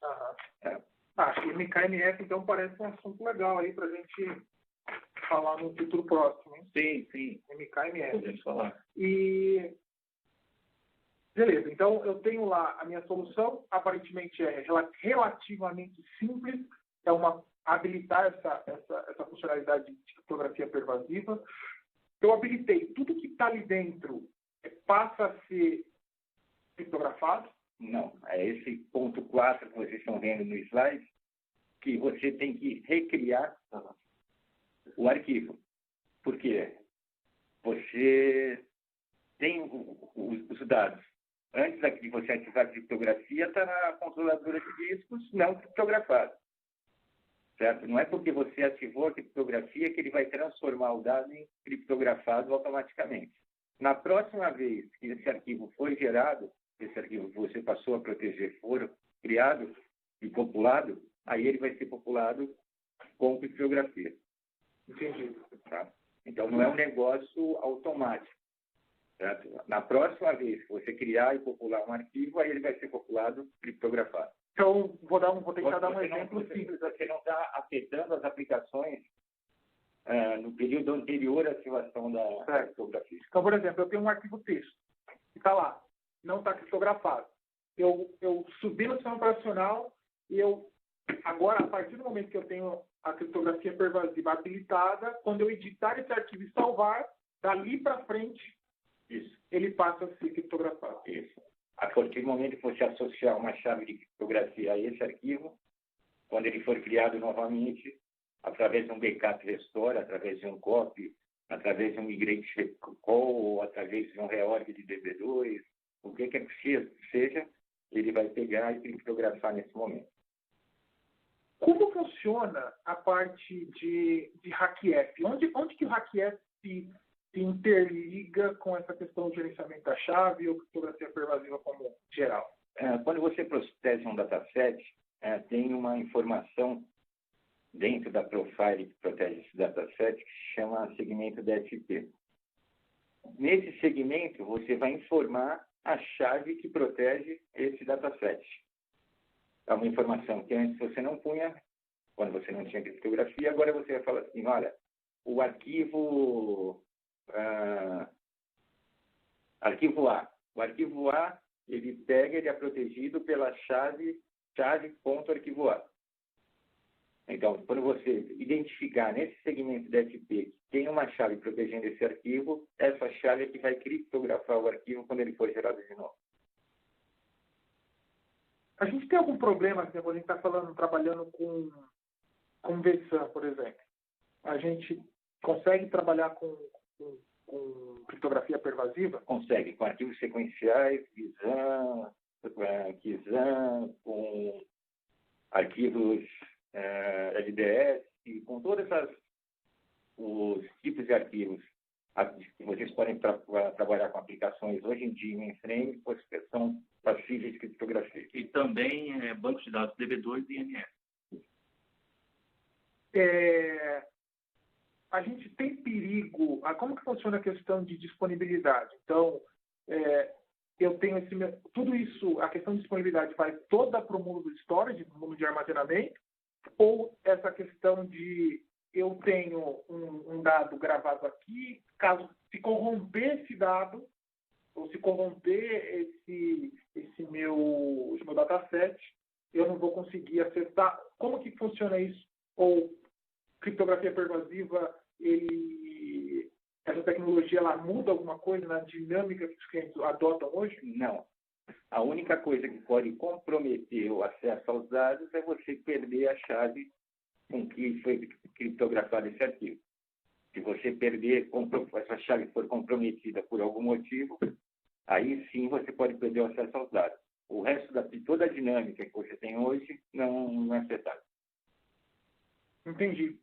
Acho que o MKMS, então, parece um assunto legal aí para a gente falar no futuro próximo, hein? Sim. MKMS. Podemos falar. E... beleza, então eu tenho lá a minha solução, aparentemente é relativamente simples, habilitar essa funcionalidade de criptografia pervasiva. Eu habilitei tudo que está ali dentro, passa a ser criptografado? Não, é esse ponto 4 que vocês estão vendo no slide, que você tem que recriar o arquivo. Por quê? Você tem os dados antes de você ativar a criptografia, está na controladora de discos não criptografado. Certo? Não é porque você ativou a criptografia que ele vai transformar o dado em criptografado automaticamente. Na próxima vez que esse arquivo for gerado, esse arquivo que você passou a proteger for criado e populado, aí ele vai ser populado com criptografia. Entendi. Tá? Então, não é um negócio automático. Certo? Na próxima vez que você criar e popular um arquivo, aí ele vai ser populado criptografado. Então, vou tentar dar um exemplo simples. Você não está afetando as aplicações no período anterior à ativação da criptografia. Então, por exemplo, eu tenho um arquivo texto, que está lá, não está criptografado. Eu subi no sistema operacional e agora, a partir do momento que eu tenho a criptografia pervasiva habilitada, quando eu editar esse arquivo e salvar, dali para frente, ele passa a ser criptografado. Isso. A partir do momento que você associar uma chave de criptografia a esse arquivo, quando ele for criado novamente, através de um backup restore, através de um copy, através de um migrate call, ou através de um reorg de DB2, o que quer que seja, ele vai pegar e criptografar nesse momento. Como funciona a parte de HackF? Onde que o HackF se interliga com essa questão de gerenciamento da chave ou criptografia pervasiva como geral? Quando você protege um dataset, tem uma informação dentro da profile que protege esse dataset que se chama segmento DFP. Nesse segmento, você vai informar a chave que protege esse dataset. É uma informação que antes você não punha, quando você não tinha criptografia, agora você vai falar assim, olha, o arquivo A. O arquivo A, ele é protegido pela chave.arquivo A. Então, quando você identificar nesse segmento DFP que tem uma chave protegendo esse arquivo, essa chave é que vai criptografar o arquivo quando ele for gerado de novo. A gente tem algum problema, quando a gente está trabalhando com VSAM, por exemplo? A gente consegue trabalhar com criptografia pervasiva? Consegue, com arquivos sequenciais, Kizan, com arquivos LDS, com todos os tipos de arquivos que vocês podem trabalhar com aplicações hoje em dia em mainframe, que são passíveis de criptografia. E também bancos de dados DB2 e INS. A gente tem perigo. Como que funciona a questão de disponibilidade? Então, eu tenho tudo isso, a questão de disponibilidade vai toda para o mundo do storage, no mundo de armazenamento, ou essa questão de eu tenho um dado gravado aqui, caso se corromper esse dado, ou se corromper esse meu dataset, eu não vou conseguir acessar. Como que funciona isso? Ou criptografia pervasiva, essa tecnologia ela muda alguma coisa na dinâmica que os clientes adotam hoje? Não. A única coisa que pode comprometer o acesso aos dados é você perder a chave com que foi criptografado esse arquivo. Se você perder, essa chave for comprometida por algum motivo, aí sim você pode perder o acesso aos dados. O resto de toda a dinâmica que você tem hoje não é afetado. Entendi.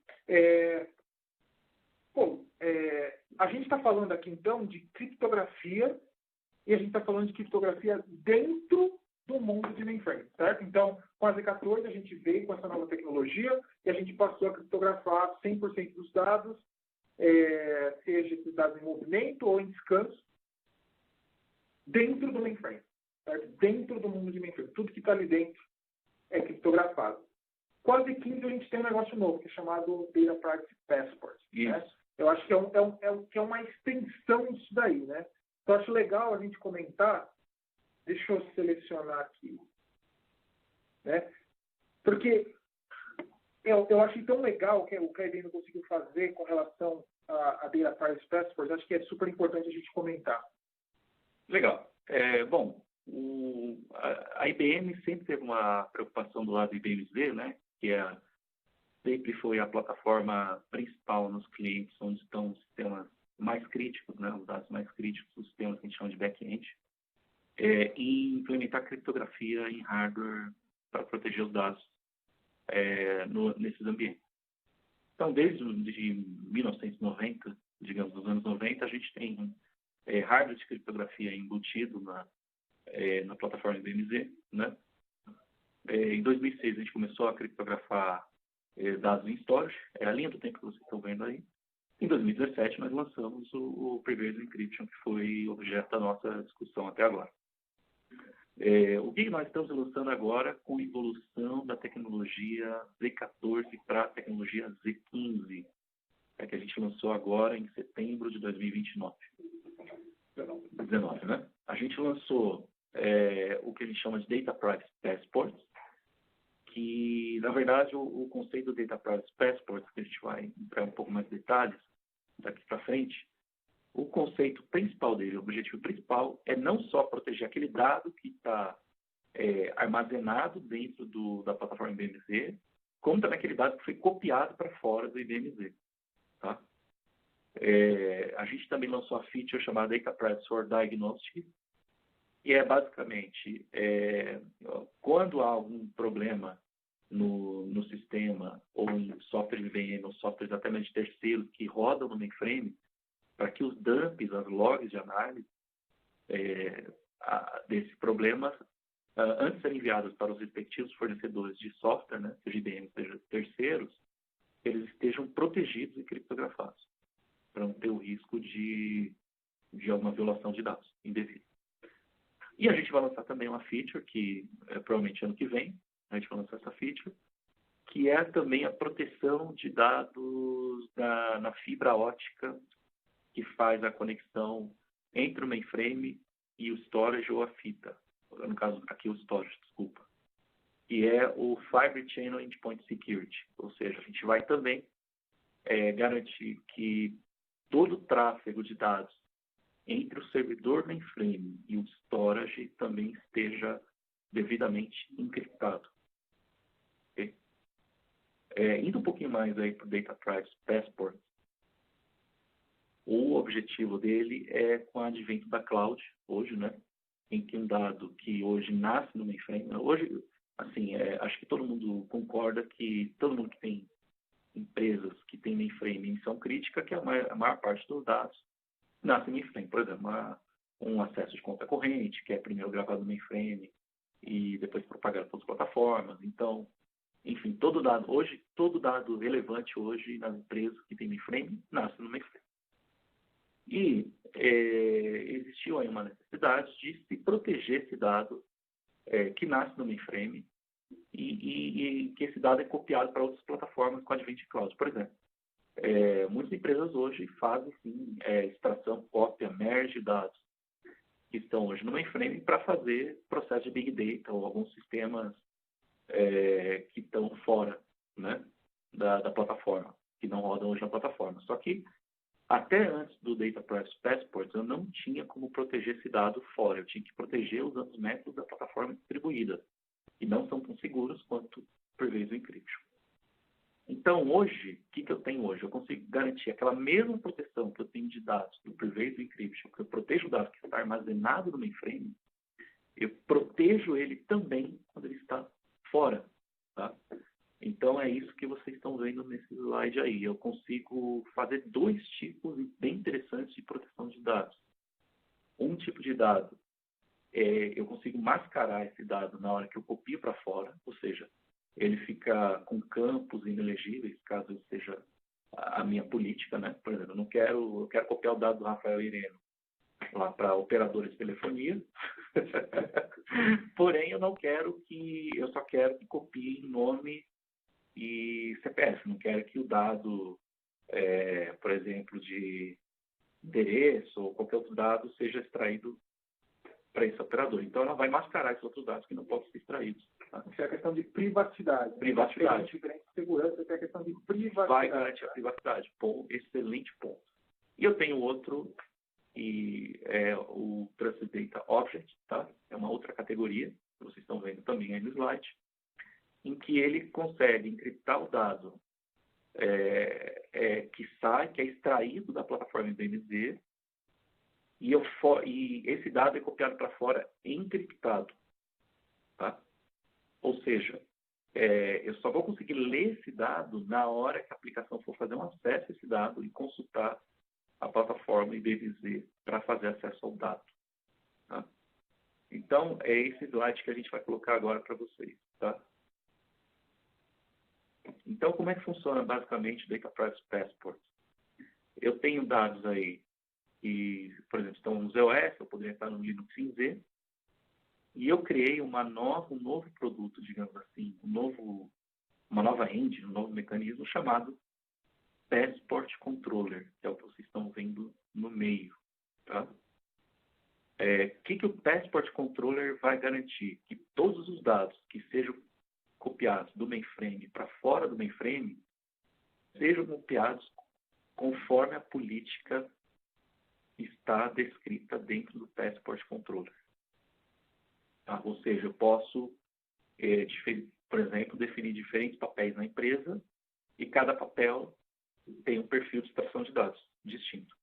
A gente está falando aqui, então, de criptografia e a gente está falando de criptografia dentro do mundo de mainframe, certo? Então, com a Z14, a gente veio com essa nova tecnologia e a gente passou a criptografar 100% dos dados, seja esses dados em movimento ou em descanso, dentro do mainframe, certo? Dentro do mundo de mainframe. Tudo que está ali dentro é criptografado. Com a Z15, a gente tem um negócio novo, que é chamado Data Privacy Passport. Né? Eu acho que é uma extensão disso daí, né? Então, acho legal a gente comentar. Deixa eu selecionar aqui. Né? Porque eu achei tão legal o que a IBM conseguiu fazer com relação a Data Privacy Passport. Acho que é super importante a gente comentar. Legal. Bom, a IBM sempre teve uma preocupação do lado do IBM Z, né? Que sempre foi a plataforma principal nos clientes, onde estão os sistemas mais críticos, né? Os dados mais críticos, os sistemas que a gente chama de back-end. e implementar criptografia em hardware para proteger os dados nesses ambientes. Então, desde 1990, digamos, dos anos 90, a gente tem hardware de criptografia embutido na plataforma BMZ, né? Em 2006, a gente começou a criptografar dados em storage, é a linha do tempo que vocês estão vendo aí. Em 2017, nós lançamos o Privileged Encryption, que foi objeto da nossa discussão até agora. O que nós estamos lançando agora com a evolução da tecnologia Z14 para a tecnologia Z15, que a gente lançou agora em setembro de 2029. 19, né? A gente lançou o que a gente chama de Data Privacy Passport, que, na verdade, o conceito do Data Privacy Passport, que a gente vai entrar um pouco mais de detalhes daqui para frente, o conceito principal dele, o objetivo principal, é não só proteger aquele dado que está armazenado dentro da plataforma IBMZ, como também aquele dado que foi copiado para fora do IBMZ. Tá? A gente também lançou a feature chamada Data Privacy for Diagnostic, que é basicamente quando há algum problema no sistema ou em software de VM ou softwares até mesmo de terceiros que rodam no mainframe, para que os dumps, as logs de análise desse problema, antes de serem enviados para os respectivos fornecedores de software, né, seja IBM, seja terceiros, eles estejam protegidos e criptografados, para não ter o risco de alguma violação de dados indevida. E a gente vai lançar também uma feature, que provavelmente ano que vem, a gente vai lançar essa feature, que é também a proteção de dados na fibra ótica, que faz a conexão entre o mainframe e o storage ou a fita. No caso, aqui o storage, desculpa. Que é o Fiber Channel Endpoint Security. Ou seja, a gente vai também garantir que todo o tráfego de dados entre o servidor mainframe e o storage também esteja devidamente encriptado. Okay? Indo um pouquinho mais aí para o Data Privacy Passport, o objetivo dele é com o advento da cloud, hoje, né? Em que um dado que hoje nasce no mainframe, hoje, assim, acho que todo mundo concorda que todo mundo que tem empresas que tem mainframe em missão crítica, que a maior parte dos dados nasce no mainframe. Por exemplo, um acesso de conta corrente, que é primeiro gravado no mainframe e depois propagado para as plataformas. Então, enfim, todo dado relevante hoje nas empresas que tem mainframe nasce no mainframe. E existiu aí uma necessidade de se proteger esse dado que nasce no mainframe e que esse dado é copiado para outras plataformas com advento de cloud. Por exemplo, muitas empresas hoje fazem, sim, extração, cópia, merge de dados que estão hoje no mainframe para fazer processo de Big Data ou alguns sistemas que estão fora, né, da plataforma, que não rodam hoje na plataforma. Só que até antes do Data Privacy Passport, eu não tinha como proteger esse dado fora. Eu tinha que proteger usando os métodos da plataforma distribuída, que não são tão seguros quanto o Privileged Encryption. Então, hoje, o que eu tenho hoje? Eu consigo garantir aquela mesma proteção que eu tenho de dados do Privileged Encryption, que eu protejo o dado que está armazenado no mainframe, eu protejo ele também quando ele está fora. Tá? Então, é isso que vocês estão vendo nesse slide aí. Eu consigo fazer dois tipos bem interessantes de proteção de dados. Um tipo de dado, eu consigo mascarar esse dado na hora que eu copio para fora, ou seja, ele fica com campos inelegíveis, caso seja a minha política, né? Por exemplo, eu quero copiar o dado do Rafael Ireno lá para operadores de telefonia, porém eu só quero que copie nome e CPF, não quero que o dado, por exemplo, de endereço ou qualquer outro dado seja extraído para esse operador. Então, ela vai mascarar esses outros dados que não podem ser extraídos. Tá? Isso é a questão de privacidade. Privacidade. Diferente de segurança, é a questão de privacidade. Vai garantir a privacidade. Excelente ponto. E eu tenho outro, que é o Trusted Data Object, tá? É uma outra categoria, que vocês estão vendo também aí no slide, em que ele consegue encriptar o dado que é extraído da plataforma IBMZ e esse dado é copiado para fora encriptado. Tá? Ou seja, eu só vou conseguir ler esse dado na hora que a aplicação for fazer um acesso a esse dado e consultar a plataforma IBVZ para fazer acesso ao dado. Tá? Então, é esse slide que a gente vai colocar agora para vocês. Tá? Então, como é que funciona basicamente o Data Privacy Passport? Eu tenho dados aí que, por exemplo, estão no ZOS, eu poderia estar no Linux Z, e eu criei um novo produto, digamos assim, uma nova engine, um novo mecanismo chamado Passport Controller, que é o que vocês estão vendo no meio. Tá? O que o Passport Controller vai garantir? Que todos os dados que sejam copiados do mainframe para fora do mainframe sejam copiados conforme a política está descrita dentro do Passport Controller. Tá? Ou seja, eu posso, por exemplo, definir diferentes papéis na empresa e cada papel tem um perfil de extração de dados distinto.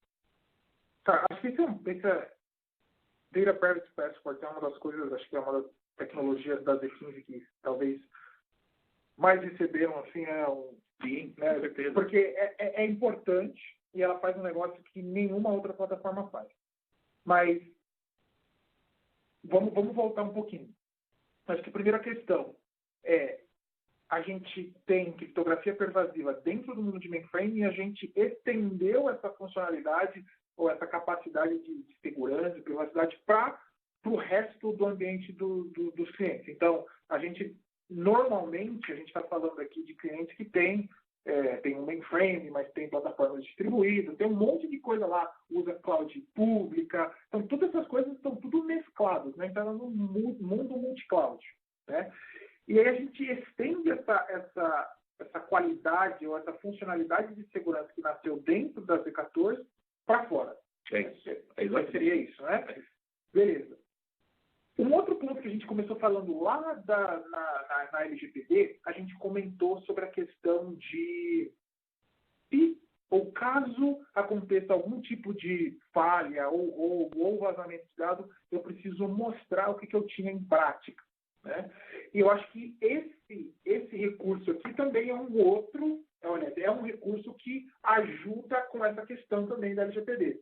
Tá, acho que essa Data Privacy Passport é uma das coisas, acho que é uma das tecnologias da Z15 que talvez mais receberam, assim, Sim, né, com certeza. porque é importante e ela faz um negócio que nenhuma outra plataforma faz. Mas vamos voltar um pouquinho. Acho que a primeira questão é a gente tem criptografia pervasiva dentro do mundo de mainframe e a gente estendeu essa funcionalidade ou essa capacidade de segurança e privacidade para o resto do ambiente dos clientes. Então, normalmente, a gente está falando aqui de clientes que tem um mainframe, mas tem plataformas distribuídas, tem um monte de coisa lá, usa cloud pública. Então, todas essas coisas estão tudo mescladas, né? Então, é um mundo multi-cloud, né? E aí a gente estende essa qualidade ou essa funcionalidade de segurança que nasceu dentro da Z14 para fora. Seria isso, né? Beleza. Um outro ponto que a gente começou falando lá na LGPD, a gente comentou sobre a questão de se ou caso aconteça algum tipo de falha ou vazamento de dados, eu preciso mostrar o que eu tinha em prática. Né? E eu acho que esse recurso aqui também é um recurso que ajuda com essa questão também da LGPD.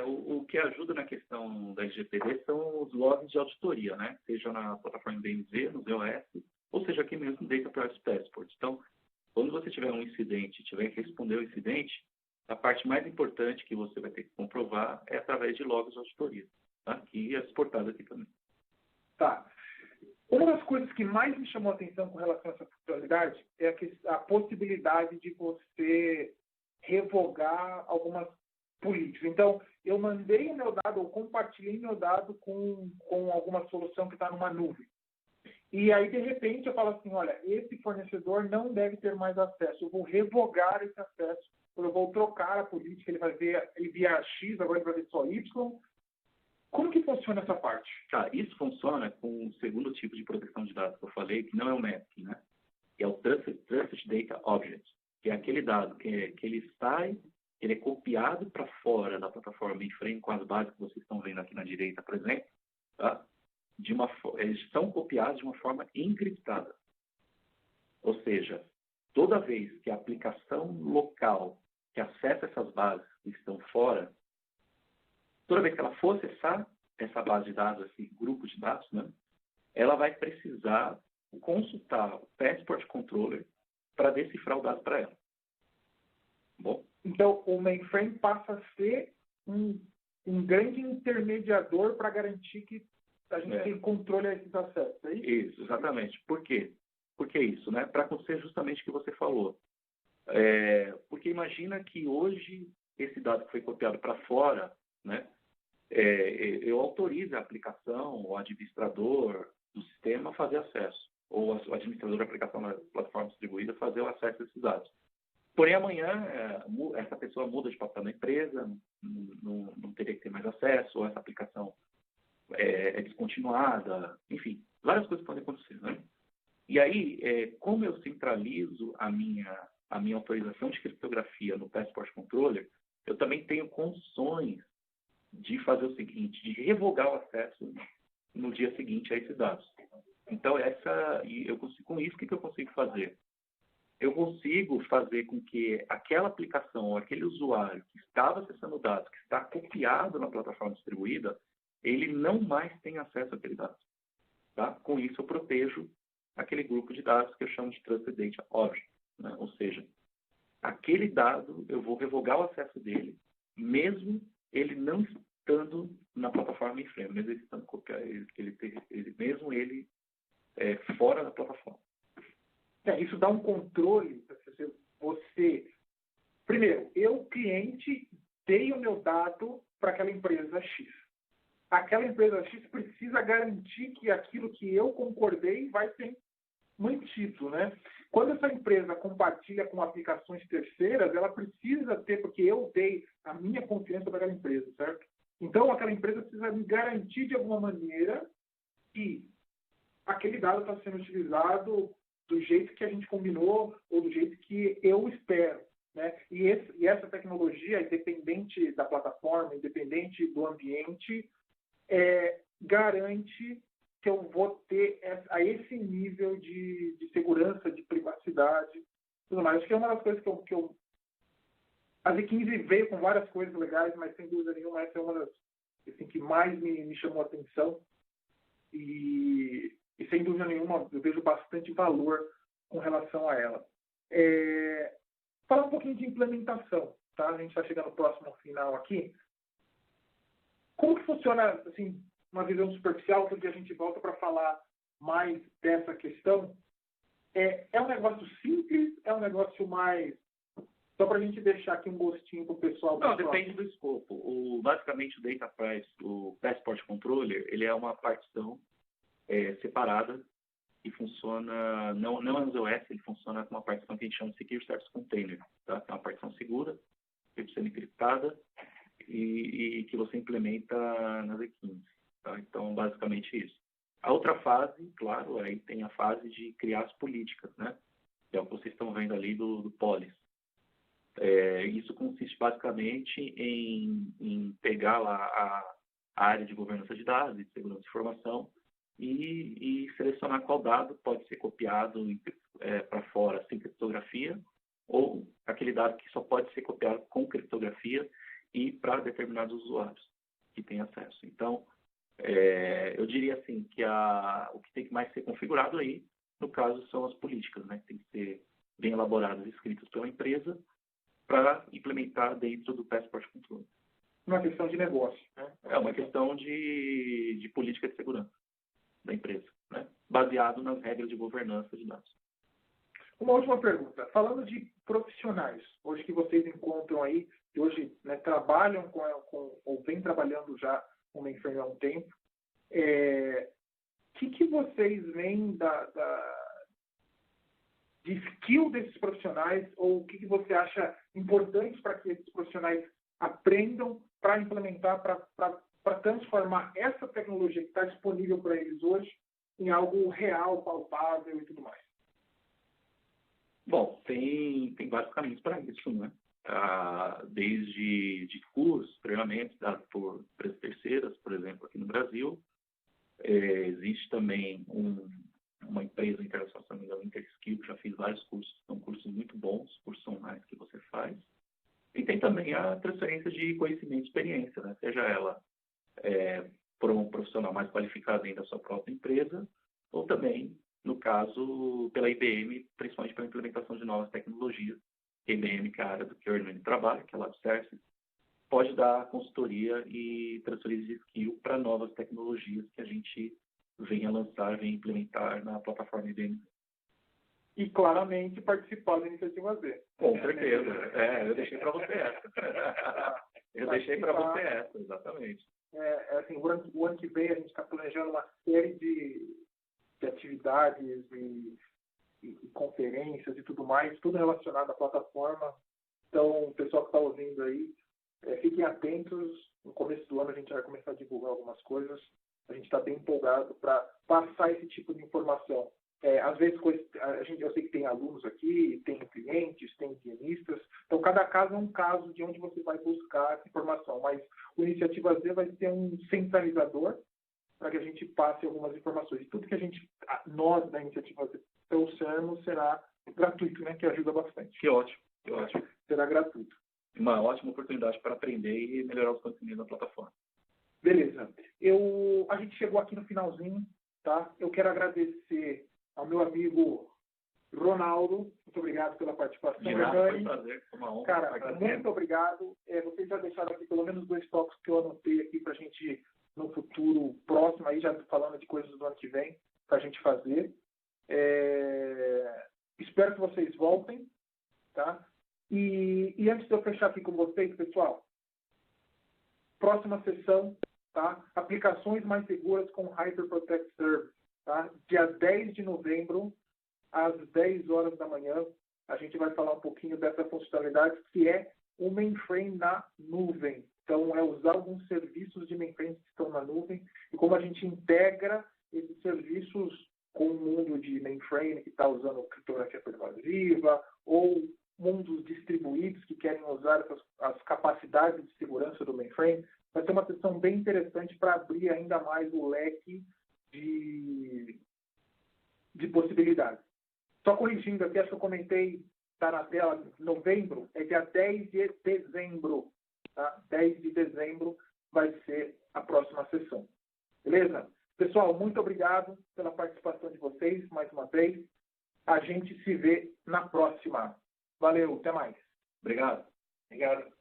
O que ajuda na questão da LGPD são os logs de auditoria, né? Seja na plataforma BMZ, no ZOS, ou seja aqui mesmo no Data Privacy Passport. Então, quando você tiver um incidente, tiver que responder o incidente, a parte mais importante que você vai ter que comprovar é através de logs de auditoria, tá? Que é suportado aqui também. Tá. Uma das coisas que mais me chamou a atenção com relação a essa funcionalidade é a possibilidade de você revogar algumas políticas. Então, eu mandei o meu dado ou compartilhei meu dado com alguma solução que está numa nuvem. E aí, de repente, eu falo assim, olha, esse fornecedor não deve ter mais acesso. Eu vou revogar esse acesso. Eu vou trocar a política. Ele vai ver via X, agora ele vai ver só Y. Como que funciona essa parte? Tá, isso funciona com o segundo tipo de proteção de dados que eu falei, que não é o masking, né? Que é o Trusted Data Object, que é aquele dado que ele é copiado para fora da plataforma mainframe com as bases que vocês estão vendo aqui na direita, por exemplo, tá? Eles são copiados de uma forma encriptada. Ou seja, toda vez que a aplicação local que acessa essas bases que estão fora, toda vez que ela for acessar essa base de dados, esse grupo de dados, né, ela vai precisar consultar o Passport Controller para decifrar o dado para ela. Bom? Então, o mainframe passa a ser um grande intermediador para garantir que a gente tem controle a esses acessos, é isso? Isso, exatamente. Por quê? Porque isso, né? Para acontecer justamente o que você falou. Porque imagina que hoje esse dado que foi copiado para fora, né? Eu autorizo a aplicação, o administrador do sistema a fazer acesso, ou o administrador da aplicação na plataforma distribuída fazer o acesso a esses dados. Porém, amanhã, essa pessoa muda de papel na empresa, não teria que ter mais acesso, ou essa aplicação é descontinuada, enfim, várias coisas podem acontecer, né? E aí, como eu centralizo a minha autorização de criptografia no Passport Controller, eu também tenho condições de fazer o seguinte, de revogar o acesso no dia seguinte a esses dados. Então, com isso, o que eu consigo fazer? Eu consigo fazer com que aquela aplicação, aquele usuário que estava acessando dados, que está copiado na plataforma distribuída, ele não mais tenha acesso àquele dado. Tá? Com isso, eu protejo aquele grupo de dados que eu chamo de Trusted Data Object. Né? Ou seja, aquele dado, eu vou revogar o acesso dele, mesmo ele não estando na plataforma mainframe, mesmo ele estando copiado, mesmo ele fora da plataforma. Isso dá um controle. Primeiro, eu, cliente, dei o meu dado para aquela empresa X. Aquela empresa X precisa garantir que aquilo que eu concordei vai ser mantido, né? Quando essa empresa compartilha com aplicações terceiras, ela precisa ter, porque eu dei a minha confiança para aquela empresa, certo? Então, aquela empresa precisa me garantir de alguma maneira que aquele dado está sendo utilizado do jeito que a gente combinou ou do jeito que eu espero, né? E essa tecnologia, independente da plataforma, independente do ambiente, garante que eu vou ter a esse nível de segurança, de privacidade, tudo mais. Acho que é uma das coisas que eu a Z15 veio com várias coisas legais, mas sem dúvida nenhuma essa é uma das assim, que mais me chamou a atenção e sem dúvida nenhuma eu vejo bastante valor com relação a ela. Falar um pouquinho de implementação, tá? A gente está chegando próximo ao final aqui. Como que funciona, assim, uma visão superficial, porque a gente volta para falar mais dessa questão? É um negócio simples? É um negócio mais... Só para a gente deixar aqui um gostinho para o pessoal. Não, depende do escopo. Basicamente, o Data Price, o Passport Controller, ele é uma partição separada e funciona, não é no OS, ele funciona com uma partição que a gente chama de Secure Service Container. Tá? É uma partição segura, sendo encriptada e que você implementa na Z15. Tá? Então, basicamente isso. A outra fase, claro, aí tem a fase de criar as políticas, né? Que é o que vocês estão vendo ali do Polis. Isso consiste basicamente em pegar lá a área de governança de dados e de segurança de informação e selecionar qual dado pode ser copiado para fora sem criptografia ou aquele dado que só pode ser copiado com criptografia e para determinados usuários que têm acesso. Então, eu diria assim que o que tem que mais ser configurado aí, no caso, são as políticas, né? Tem que ser bem elaboradas e escritas pela empresa para implementar dentro do Passport Control. Uma questão de negócio, né? É uma questão de política de segurança da empresa, né? Baseado nas regras de governança de dados. Uma última pergunta. Falando de profissionais, hoje que vocês encontram aí, que hoje, né, trabalham ou vem trabalhando já com mainframe há um tempo, que vocês veem de skill desses profissionais ou o que você acha importante para que esses profissionais aprendam para implementar, para transformar essa tecnologia que está disponível para eles hoje em algo real, palpável e tudo mais? Bom, tem vários caminhos para isso, né? Desde de cursos, treinamentos dados por empresas terceiras, por exemplo, aqui no Brasil. Existe também uma empresa internacional, se não me engano, Interskill, que já fiz vários cursos, são cursos muito bons, cursos online que você faz. E tem também a transferência de conhecimento e experiência, né? Seja ela por um profissional mais qualificado dentro da sua própria empresa, ou também, no caso, pela IBM, principalmente pela implementação de novas tecnologias. A IBM, que é a área do que eu realmente trabalho, que é lá do CERSE, pode dar consultoria e transferência de skill para novas tecnologias que a gente venha lançar, venha implementar na plataforma IBM. E claramente participar da iniciativa Z. Com certeza. Eu deixei para você essa. Exatamente. Assim, o ano que vem a gente está planejando uma série de atividades e conferências e tudo mais, tudo relacionado à plataforma. Então, o pessoal que está ouvindo aí, fiquem atentos. No começo do ano a gente vai começar a divulgar algumas coisas. A gente está bem empolgado para passar esse tipo de informação Às vezes, eu sei que tem alunos aqui, tem clientes, tem higienistas. Então, cada caso é um caso de onde você vai buscar essa informação. Mas o Iniciativa Z vai ser um centralizador para que a gente passe algumas informações. E tudo que nós da Iniciativa Z trouxermos será gratuito, né? Que ajuda bastante. Que ótimo, que ótimo. Será gratuito. Uma ótima oportunidade para aprender e melhorar os conteúdos da plataforma. Beleza. A gente chegou aqui no finalzinho, tá? Eu quero agradecer ao meu amigo Ronaldo. Muito obrigado pela participação. De nada, foi um prazer, foi uma honra. Cara, muito obrigado. Vocês já deixaram aqui pelo menos 2 tópicos que eu anotei aqui para a gente, no futuro próximo, aí já falando de coisas do ano que vem, para a gente fazer. Espero que vocês voltem, tá? E antes de eu fechar aqui com vocês, pessoal, próxima sessão, tá? Aplicações mais seguras com Hyper Protect Service, tá? Dia 10 de novembro, às 10 horas da manhã, a gente vai falar um pouquinho dessa funcionalidade que é o mainframe na nuvem. Então, é usar alguns serviços de mainframe que estão na nuvem e como a gente integra esses serviços com o mundo de mainframe que está usando criptografia pervasiva ou mundos distribuídos que querem usar as capacidades de segurança do mainframe. Vai ser uma sessão bem interessante para abrir ainda mais o leque de possibilidades. Só corrigindo aqui, acho que eu comentei, está na tela, novembro, é dia 10 de dezembro. Tá? 10 de dezembro vai ser a próxima sessão. Beleza? Pessoal, muito obrigado pela participação de vocês, mais uma vez. A gente se vê na próxima. Valeu, até mais. Obrigado. Obrigado.